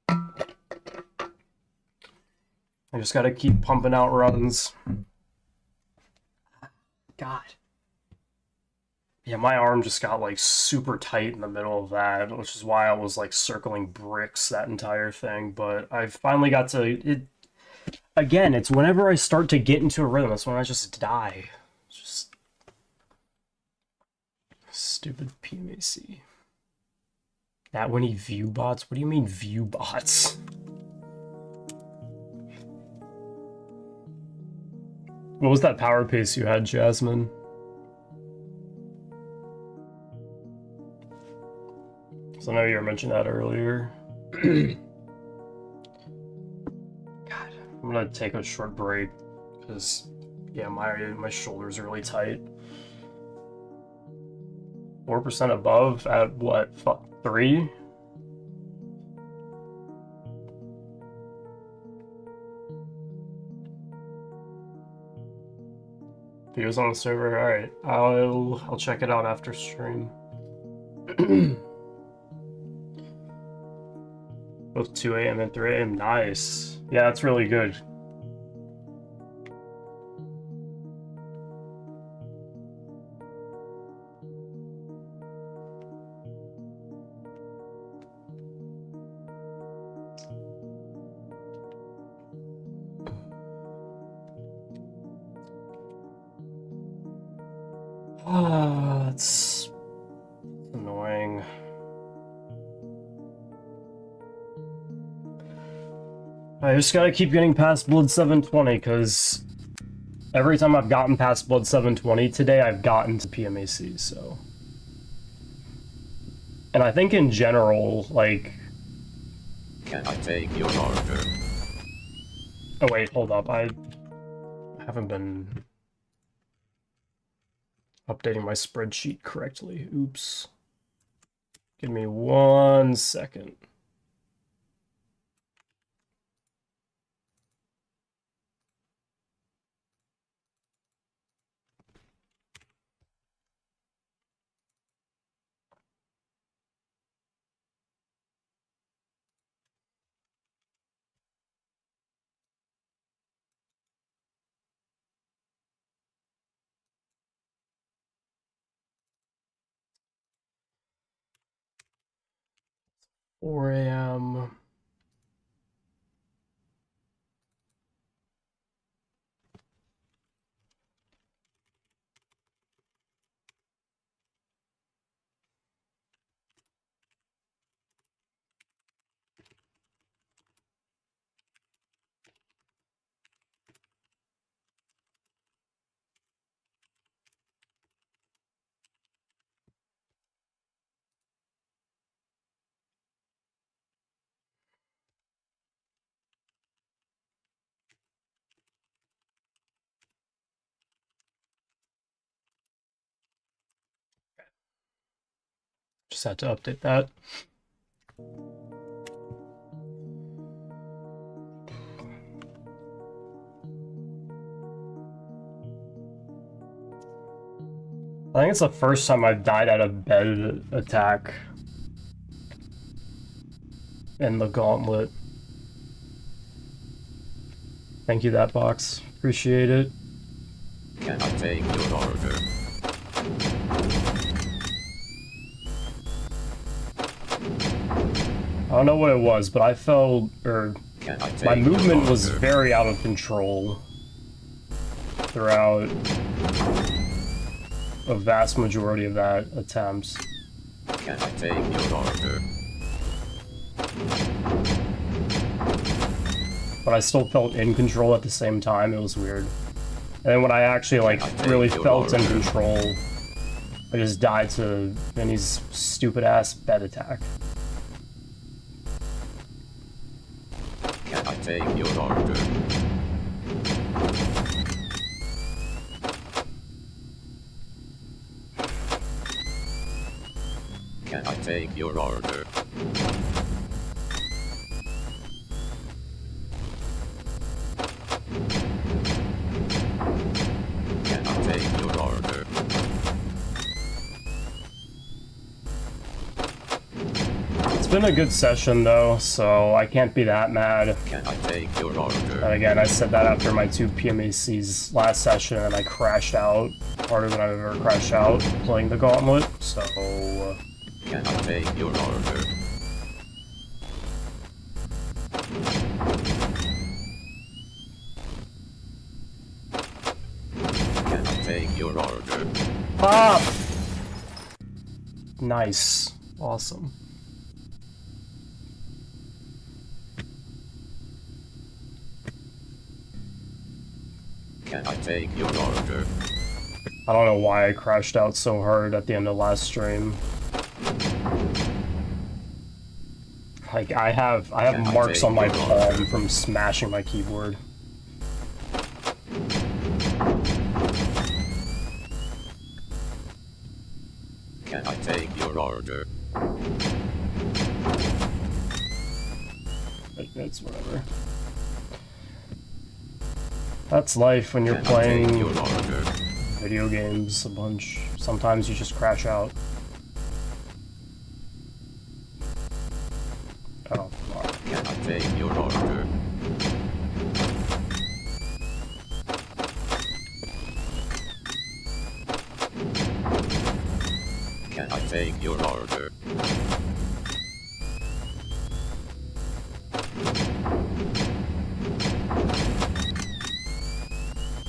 I just gotta keep pumping out runs. God. Yeah, my arm just got like super tight in the middle of that, which is why I was like circling bricks that entire thing. But I finally got to it. Again, it's whenever I start to get into a rhythm, that's when I just die. Just stupid PMAC. That when he view bots? What do you mean view bots? What was that power pace you had, Jasmine? So I know you were mentioning that earlier. God, I'm gonna take a short break because, yeah, my shoulders are really tight. 4% above at what? Fuck, 3? Videos on the server. All right, I'll check it out after stream. Both 2 a.m. and 3 a.m. Nice. Yeah, that's really good. It's annoying. I just gotta keep getting past Blood 720, because every time I've gotten past Blood 720 today, I've gotten to PMAC, so... And I think in general, like... Can I take your order? Oh wait, hold up, I haven't been updating my spreadsheet correctly. Oops. Give me 1 second. Four a.m. Just had to update that. I think it's the first time I've died at a bed attack in the Gauntlet. Thank you, that box. Appreciate it. Can I take your order? I don't know what it was, but I felt, my movement was very out of control throughout a vast majority of that attempt. Can I take your order? But I still felt in control at the same time. It was weird. And then when I actually, like, really felt in control, I just died to Vinny's stupid-ass bed attack. Can I take your order? Can I take your order? Can I take your order? It's been a good session though, so I can't be that mad. Can I take your order? And again, I said that after my 2 PMACs last session, and I crashed out harder than I've ever crashed out playing the Gauntlet, so... Can I take your order? Can I take your order? Ah! Nice. Awesome. Can I take your order? I don't know why I crashed out so hard at the end of last stream. Like, I have marks on my palm from smashing my keyboard. Can I take your order? It's whatever. That's life when you're playing video games a bunch. Sometimes you just crash out. Oh, fuck. Can I take your order? Can I take your order?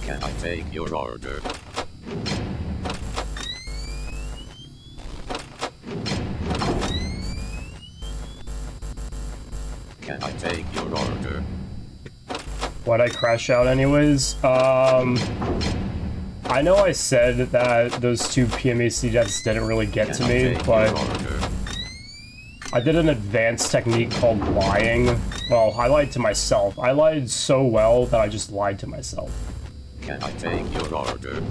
Can I take your order? Can I take your order? Why'd I crash out anyways? I know I said that those 2 PMAC deaths didn't really get to me, but I did an advanced technique called lying. Well, I lied to myself. I lied so well that I just lied to myself. Can I take your order?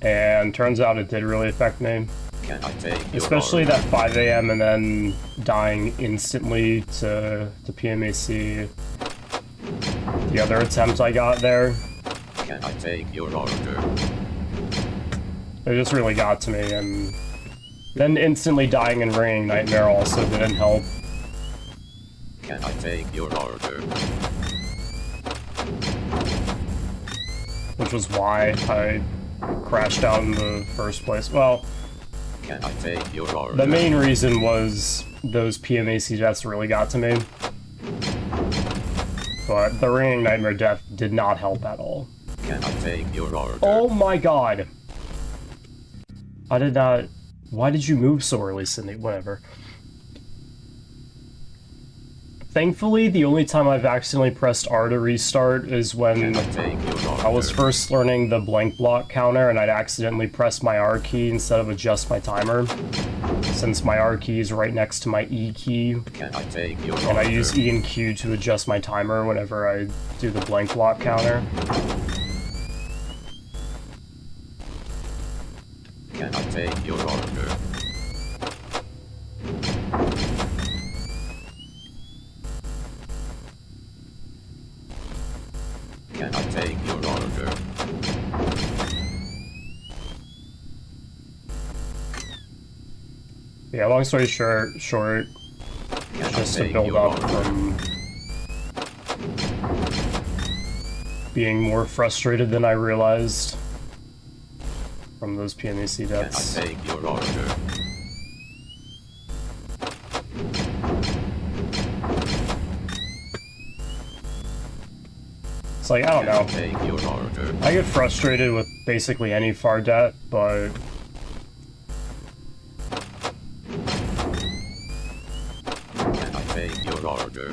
And turns out it did really affect me. Can I take your Especially order? that 5 AM and then dying instantly to PMAC. The other attempt I got there. Can I take your order? It just really got to me, and then instantly dying in Ringing Nightmare also didn't help. Can I take your order? Which was why I crashed out in the first place. Well, Can I take your order? the main reason was those PMAC deaths really got to me. But the Ringing Nightmare death did not help at all. Can I take your order? Oh my god! I did not... Why did you move so early, Sydney? Whatever. Thankfully, the only time I've accidentally pressed R to restart is when I was first learning the blank block counter and I'd accidentally press my R key instead of adjust my timer. Since my R key is right next to my E key, Can I take your and I use E and Q to adjust my timer whenever I do the blank block counter. Yeah, long story short, just to build up from being more frustrated than I realized from those PMAC deaths. Can I take your order? It's like, I don't know. Take your order. I get frustrated with basically any FAR death, but Can I take your order?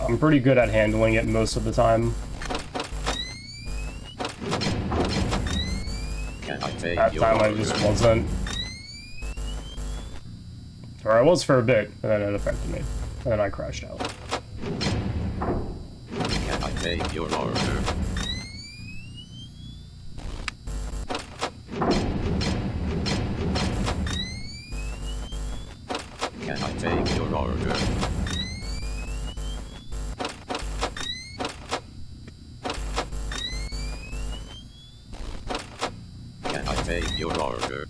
I'm pretty good at handling it most of the time. Can I take That your time order? I just wasn't. Or I was for a bit, and then it affected me. And then I crashed out. Can I take your order? Can I take your order? Can I take your order?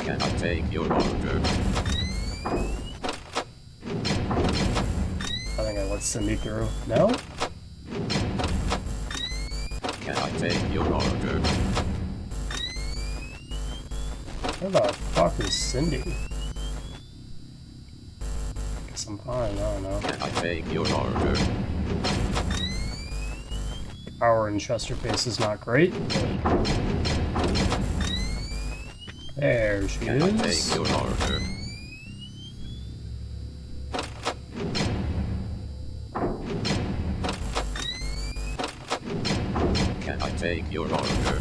Can I take your order? I think I let Cindy through. No? Can I take your order? Where the fuck is Cindy? Guess I'm fine, I don't know. Can I take your order? Power in Chesterface is not great, but... There she Can I is. take your order? Can I take your order?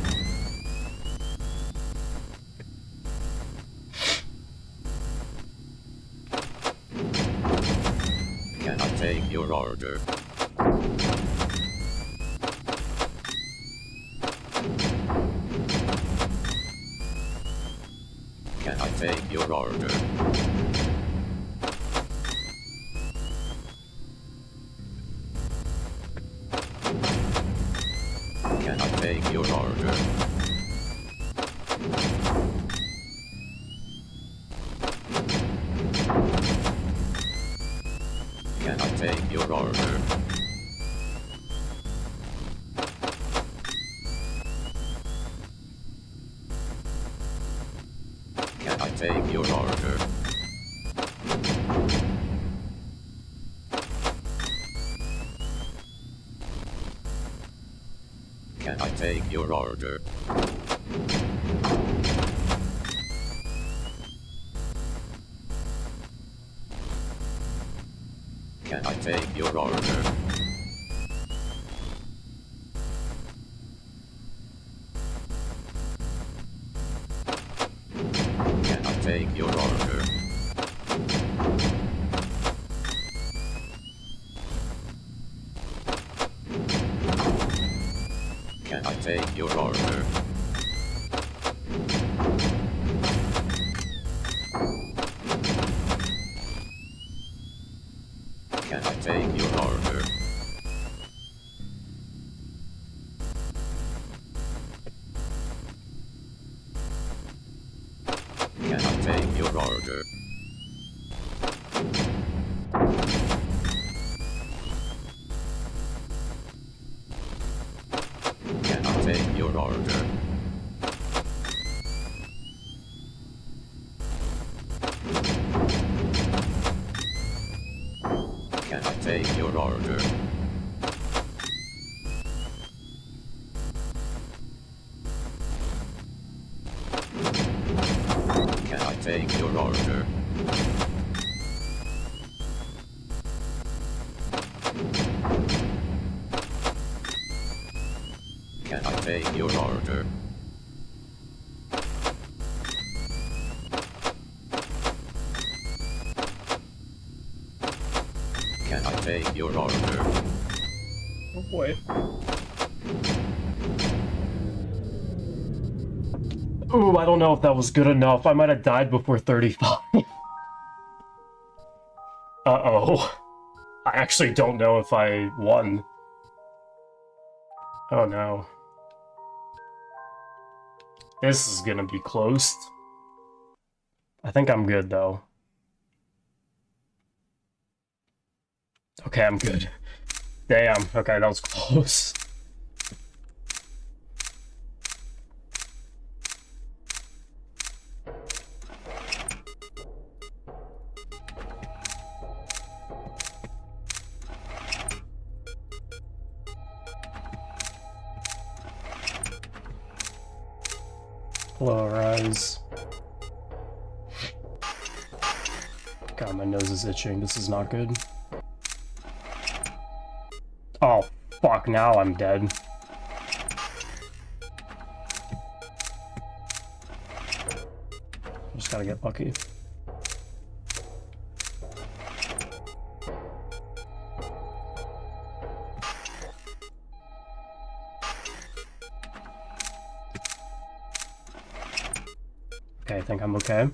Can I take your order? Can I take your order? Can I take your order? Can I take your order? Can I take your order? Can I take your order? Can I take your order? Can I take your order? Can I take your order? Can I take your order? Can I take your order? Can I take your order? Can I take your order? Can I take your order? Can I take your order? Can I take your order? Oh boy. Ooh, I don't know if that was good enough. I might have died before 35. Uh-oh. I actually don't know if I won. Oh no. This is gonna be close. I think I'm good though. Okay, I'm good. Damn, okay, that was close. Hello, Rise. God, my nose is itching. This is not good. Oh, fuck, now I'm dead. Just gotta get lucky. Okay, I think I'm okay.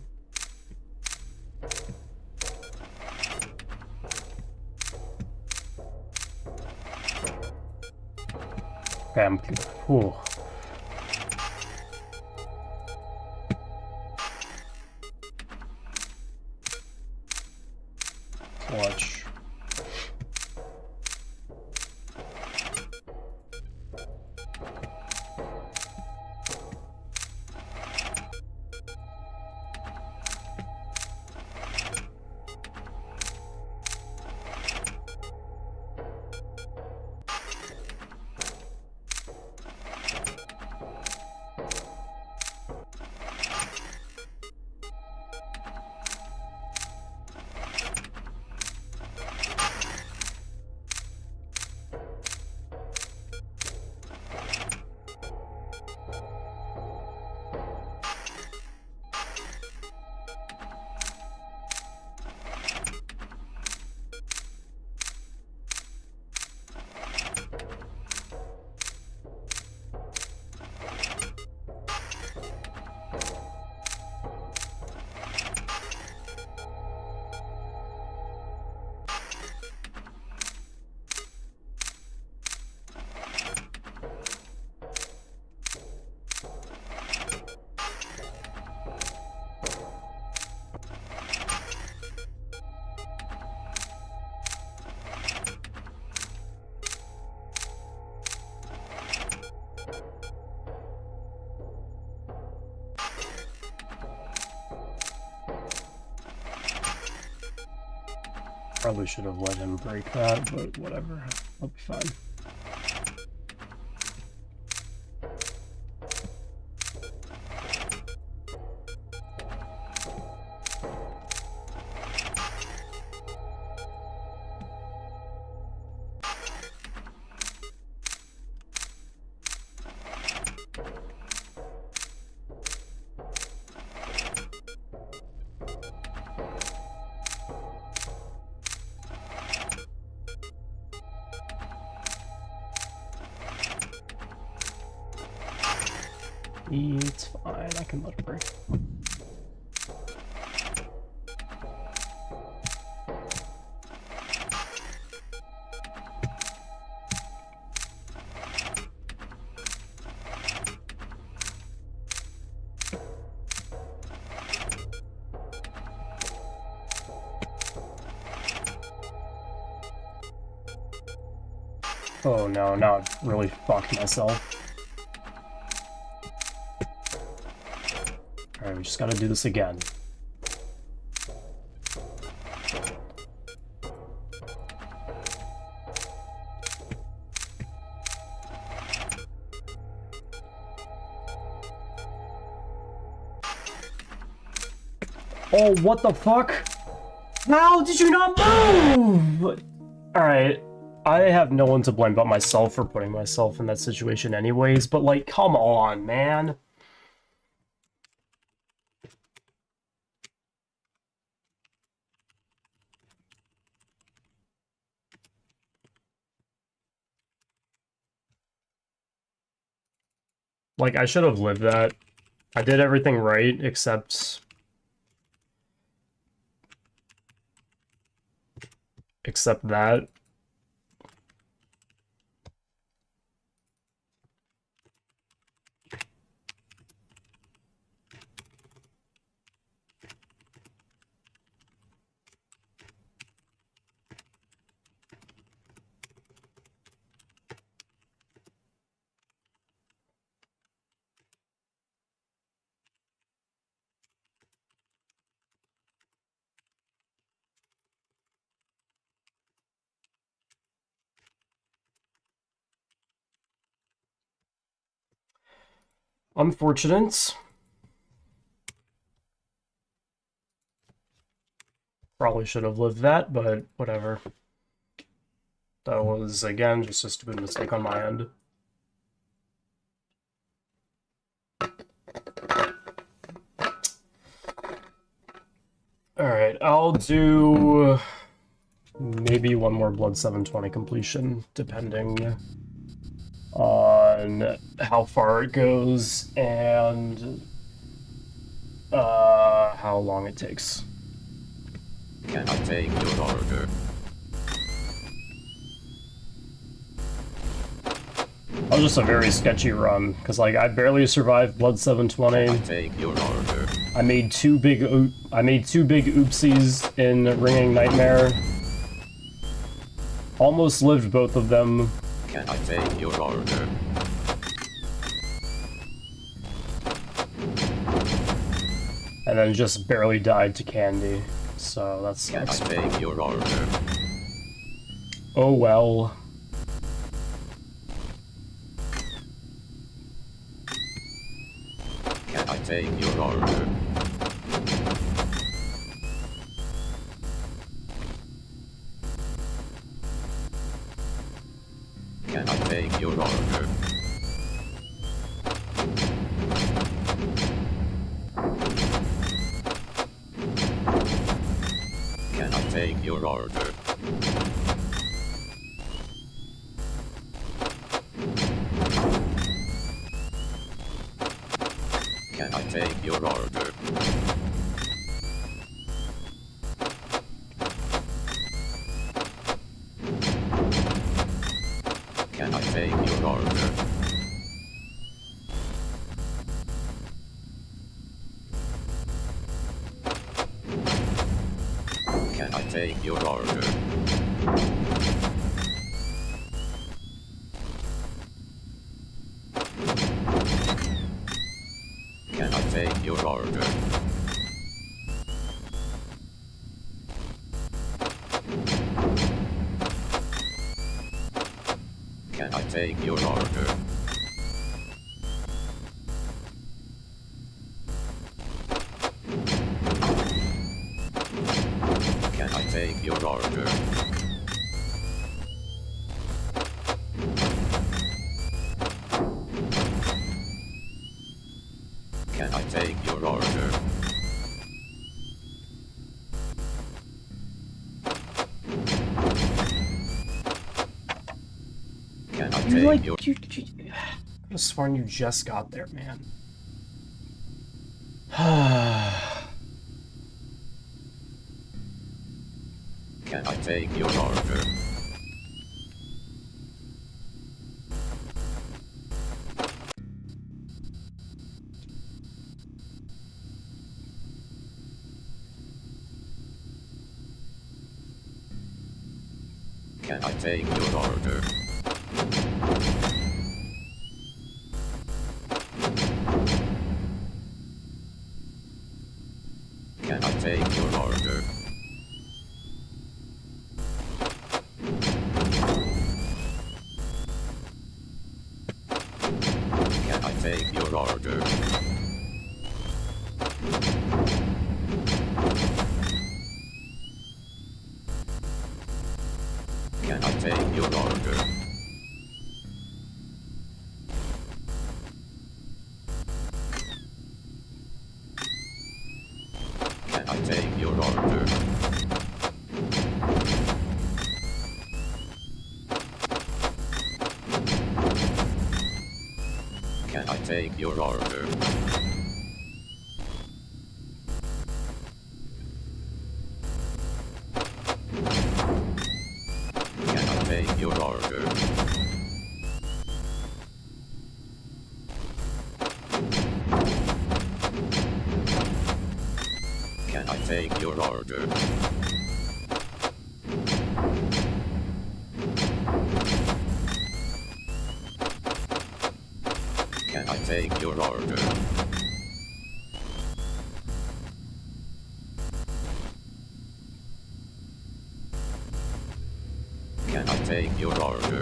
Okay, I'm... Whew. Watch. Probably should have let him break that, but whatever. I'll be fine. It's fine, I can let it break. Oh no, now I've really fucked myself. Alright, we just gotta do this again. Oh, what the fuck? How did you not move? Alright, I have no one to blame but myself for putting myself in that situation anyways, but like, come on, man. Like, I should have lived that. I did everything right, except that. Unfortunate. Probably should have lived that, but whatever. That was, again, just a stupid mistake on my end. Alright, I'll do maybe one more Blood 720 completion, depending on how far it goes and how long it takes. Can I take your order? That was just a very sketchy run, because like I barely survived Blood 720. Can I take your order? I made two big oopsies in Ringing Nightmare. Almost lived both of them. Can I take your order? And then just barely died to Candy. So that's Can I take your order? oh well. Can I take your order? Can I take your order? Can I take your order? Can I take your order? Can I take your order? Can I take your order? Can I take your order? Can I take your order? Can I take your order? Can I take your order? Can I You like take your you could have sworn you just got there, man. Can I take your order? Can I take your order? Can I take your order? Can I take your order? Can I take your order? Can I take your order? Can I take your order? Can I take your order? Can I take your order? Can I take your order? Can I take your order?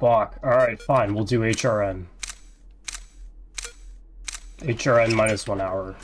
Fuck. Alright, fine. We'll do HRN. HRN minus 1 hour.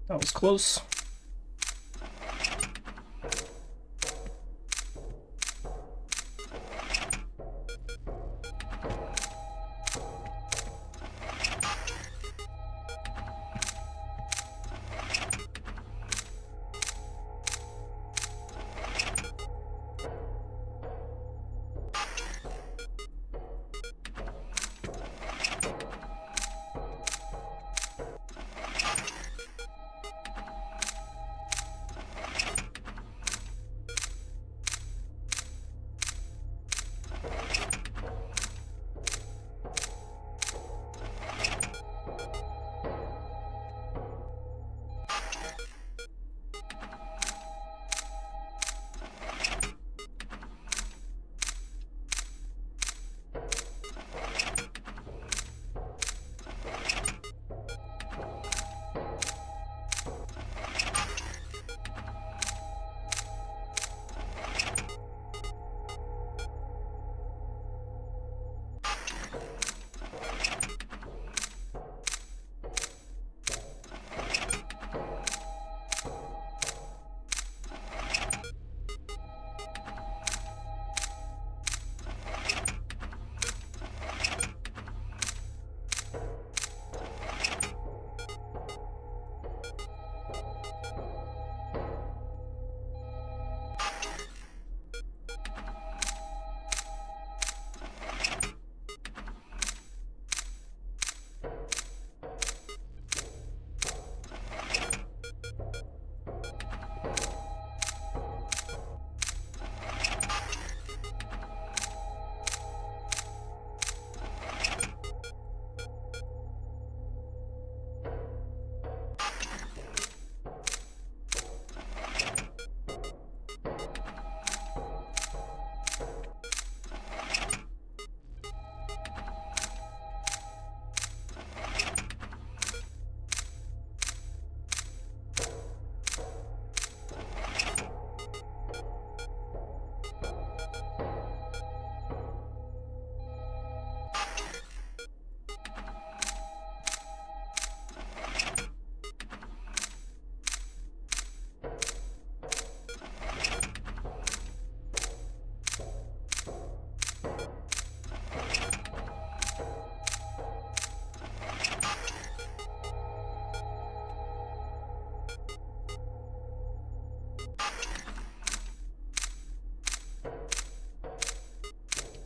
That was close.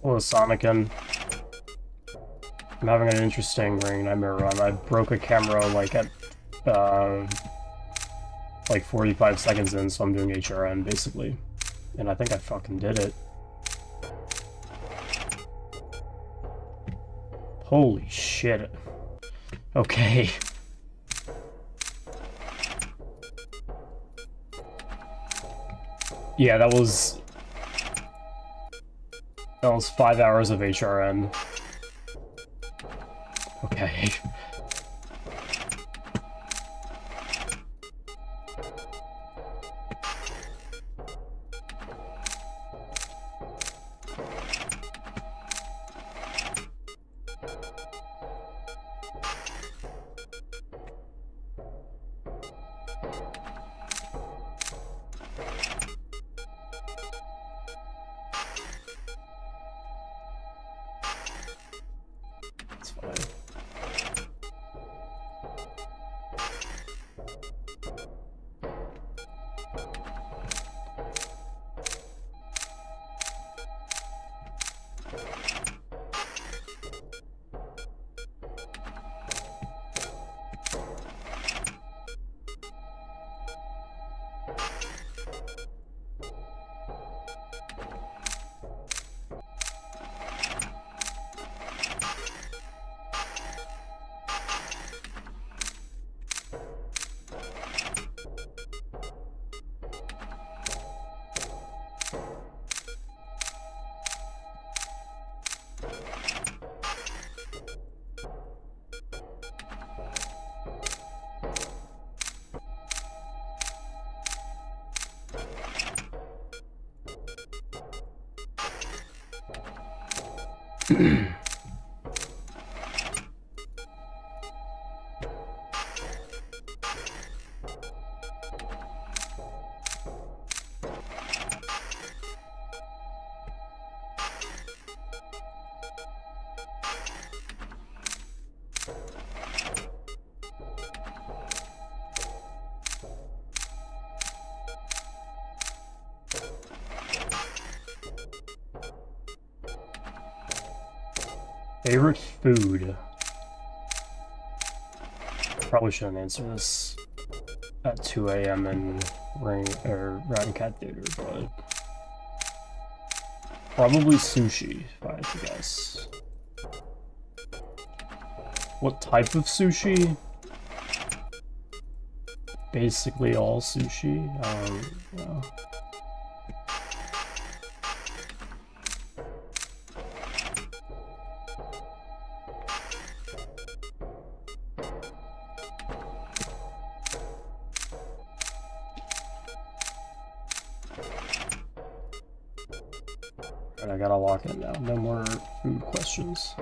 Hello, Sonicin. I'm having an interesting Ring Nightmare run. I broke a camera like at like 45 seconds in, so I'm doing HRN basically. And I think I fucking did it. Holy shit. Okay. Yeah, that was 5 hours of HRN. Okay. That's fine. Favorite food? Probably shouldn't answer this at 2 a.m. in Rat Cat Theater, but probably sushi, if I had to guess. What type of sushi? Basically all sushi. Yeah. I gotta lock in now. No more food questions.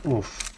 Oof.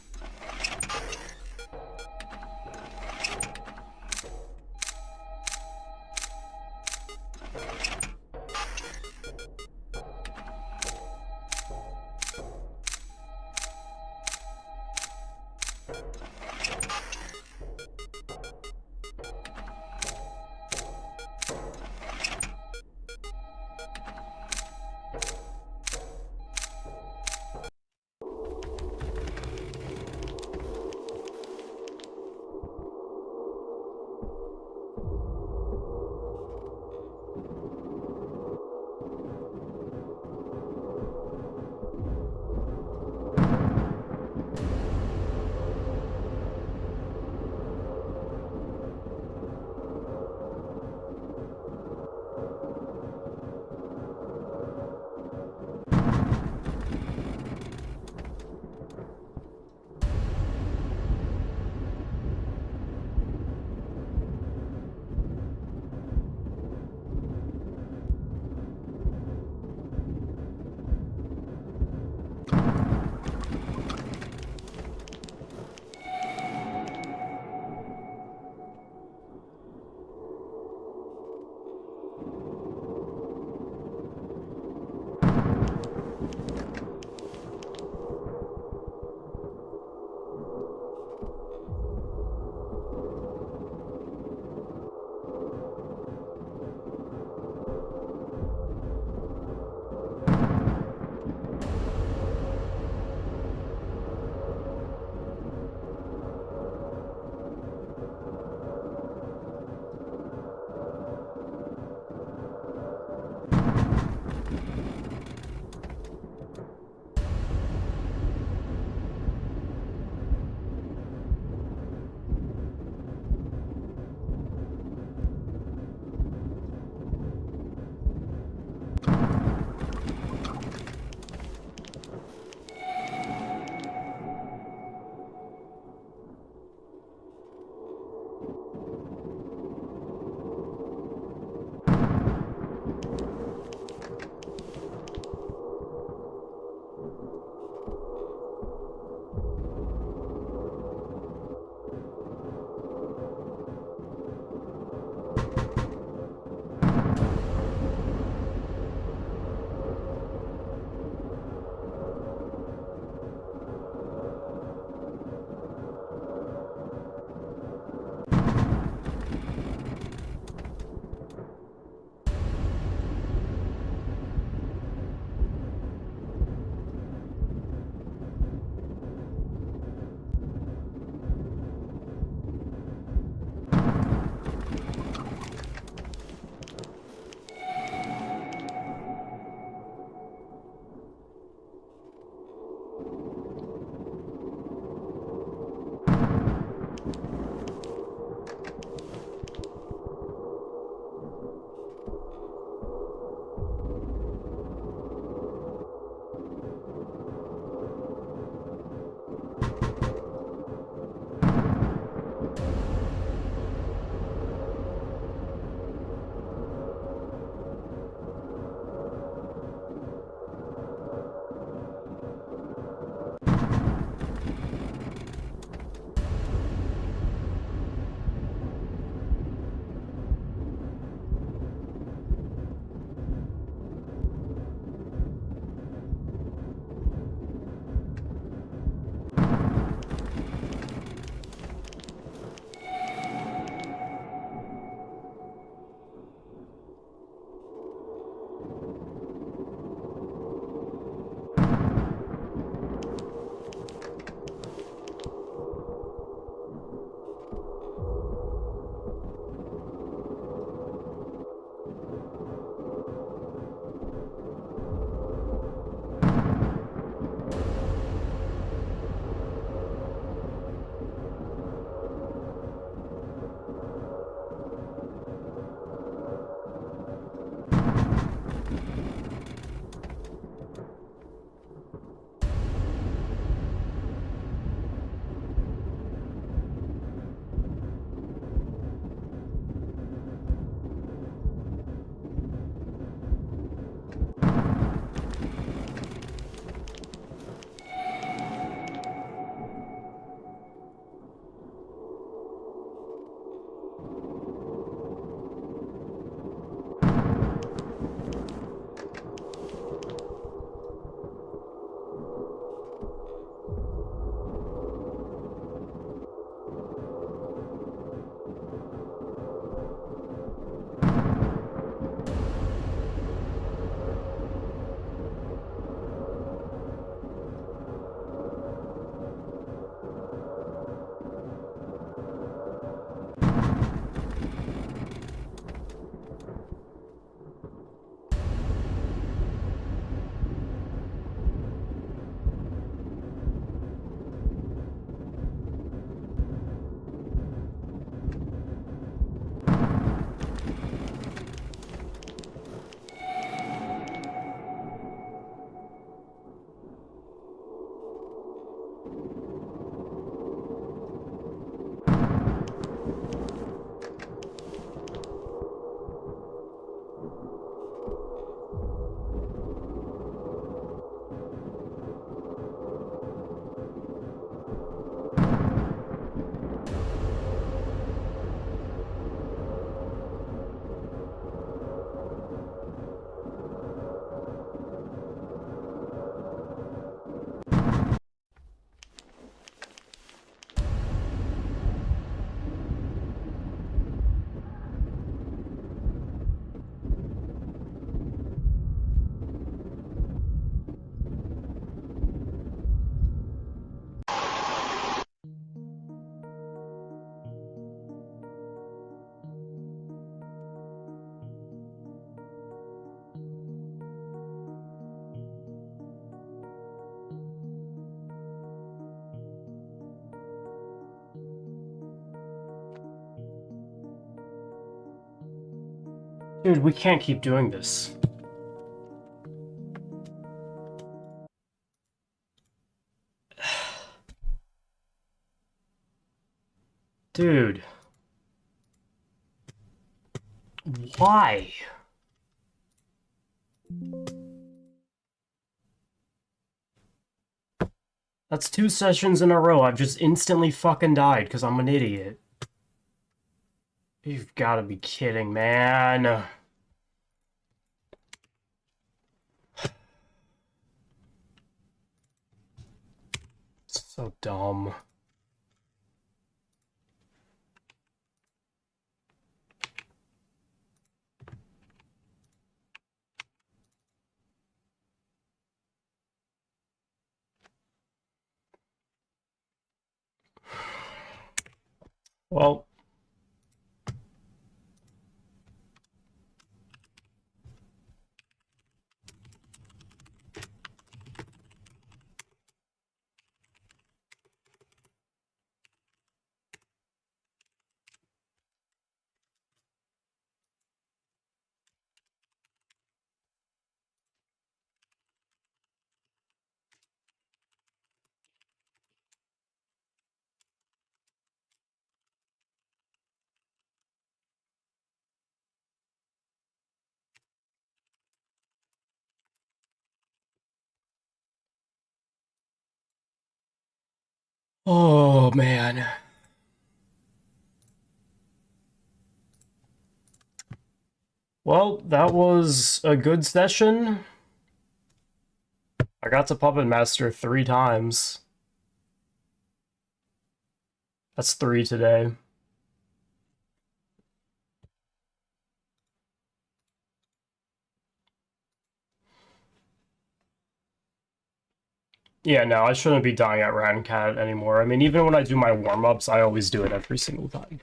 Dude, we can't keep doing this. Dude. Why? That's 2 sessions in a row. I've just instantly fucking died because I'm an idiot. You've got to be kidding, man. So dumb. Well, oh man. Well, that was a good session. I got to Puppet Master 3 times. That's 3 today. Yeah, no, I shouldn't be dying at Rat and Cat anymore. I mean, even when I do my warm-ups, I always do it every single time.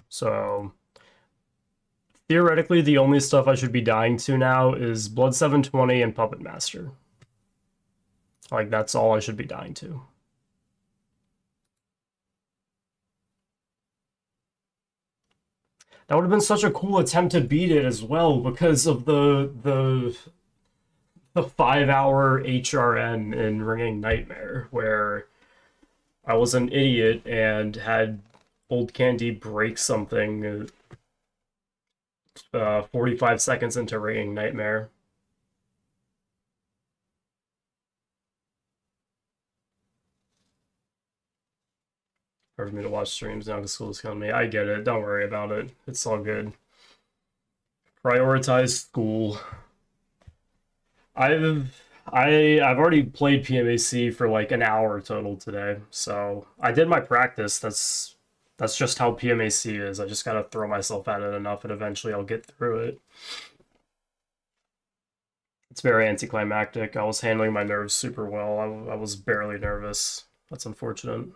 So, theoretically, the only stuff I should be dying to now is Blood 720 and Puppet Master. Like, that's all I should be dying to. That would have been such a cool attempt to beat it as well because of the 5-hour HRN in Ringing Nightmare, where I was an idiot and had Old Candy break something 45 seconds into Ringing Nightmare. Hard for me to watch streams now because school's killing me. I get it. Don't worry about it. It's all good. Prioritize school. I've already played PMAC for like an hour total today, so I did my practice. That's just how PMAC is. I just gotta throw myself at it enough, and eventually I'll get through it. It's very anticlimactic. I was handling my nerves super well. I was barely nervous. That's unfortunate.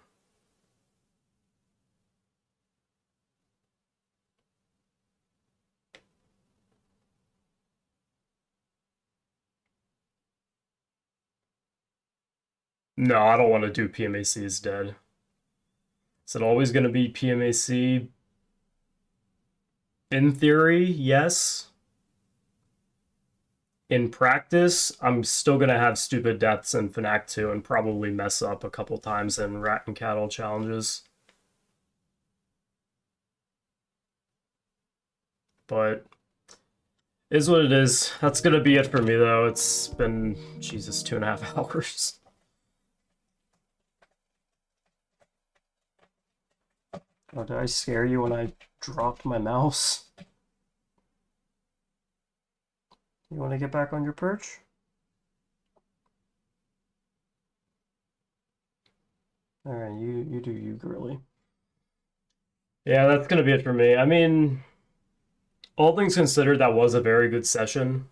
No, I don't want to do PMAC is dead. Is it always going to be PMAC? In theory, yes. In practice, I'm still going to have stupid deaths in FNAF 2 and probably mess up a couple times in Rat and Cattle challenges. But is what it is. That's going to be it for me, though. It's been, Jesus, 2.5 hours. Oh, did I scare you when I dropped my mouse? You want to get back on your perch? Alright, you do you, girly. Yeah, that's gonna be it for me. I mean, all things considered, that was a very good session.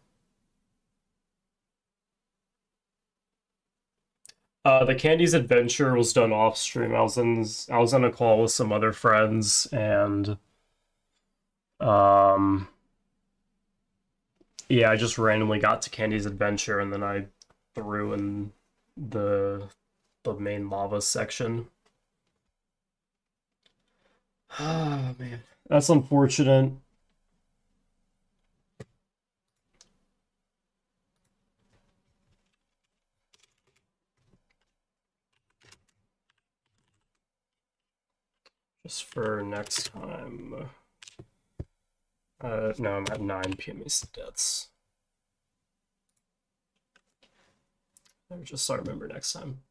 The Candy's Adventure was done off stream. I was on a call with some other friends, and yeah, I just randomly got to Candy's Adventure, and then I threw in the the main lava section. Ah, man. That's unfortunate. Just for next time. No, I'm at 9 PMAC deaths. Just so I remember next time.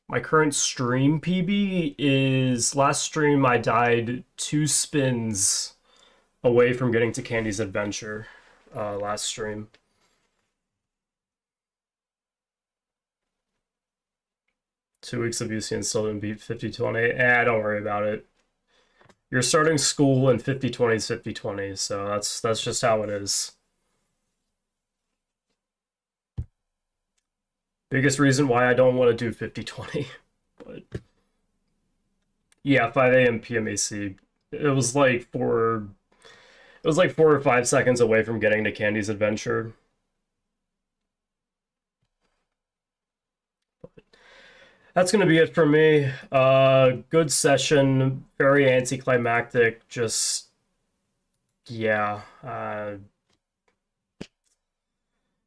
My current stream PB is, last stream I died 2 spins away from getting to Candy's Adventure, last stream. Two weeks of UC and still didn't beat 50-20. Don't worry about it. You're starting school and 50-20 is 50-20, so that's just how it is. Biggest reason why I don't want to do 50-20, but yeah, 5 a.m. PMAC. It was like 4 or 5 seconds away from getting to Candy's Adventure. That's going to be it for me. Good session, very anticlimactic, just, yeah.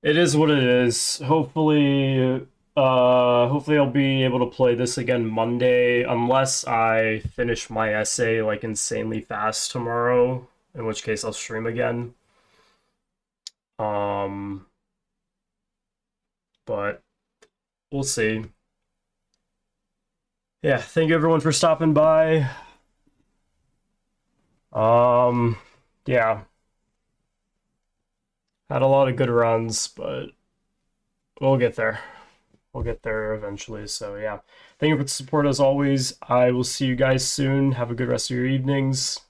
It is what it is. Hopefully I'll be able to play this again Monday, unless I finish my essay like insanely fast tomorrow, in which case I'll stream again. But we'll see. Yeah, thank you everyone for stopping by. Yeah. Had a lot of good runs, but we'll get there. We'll get there eventually, so yeah. Thank you for the support as always. I will see you guys soon. Have a good rest of your evenings.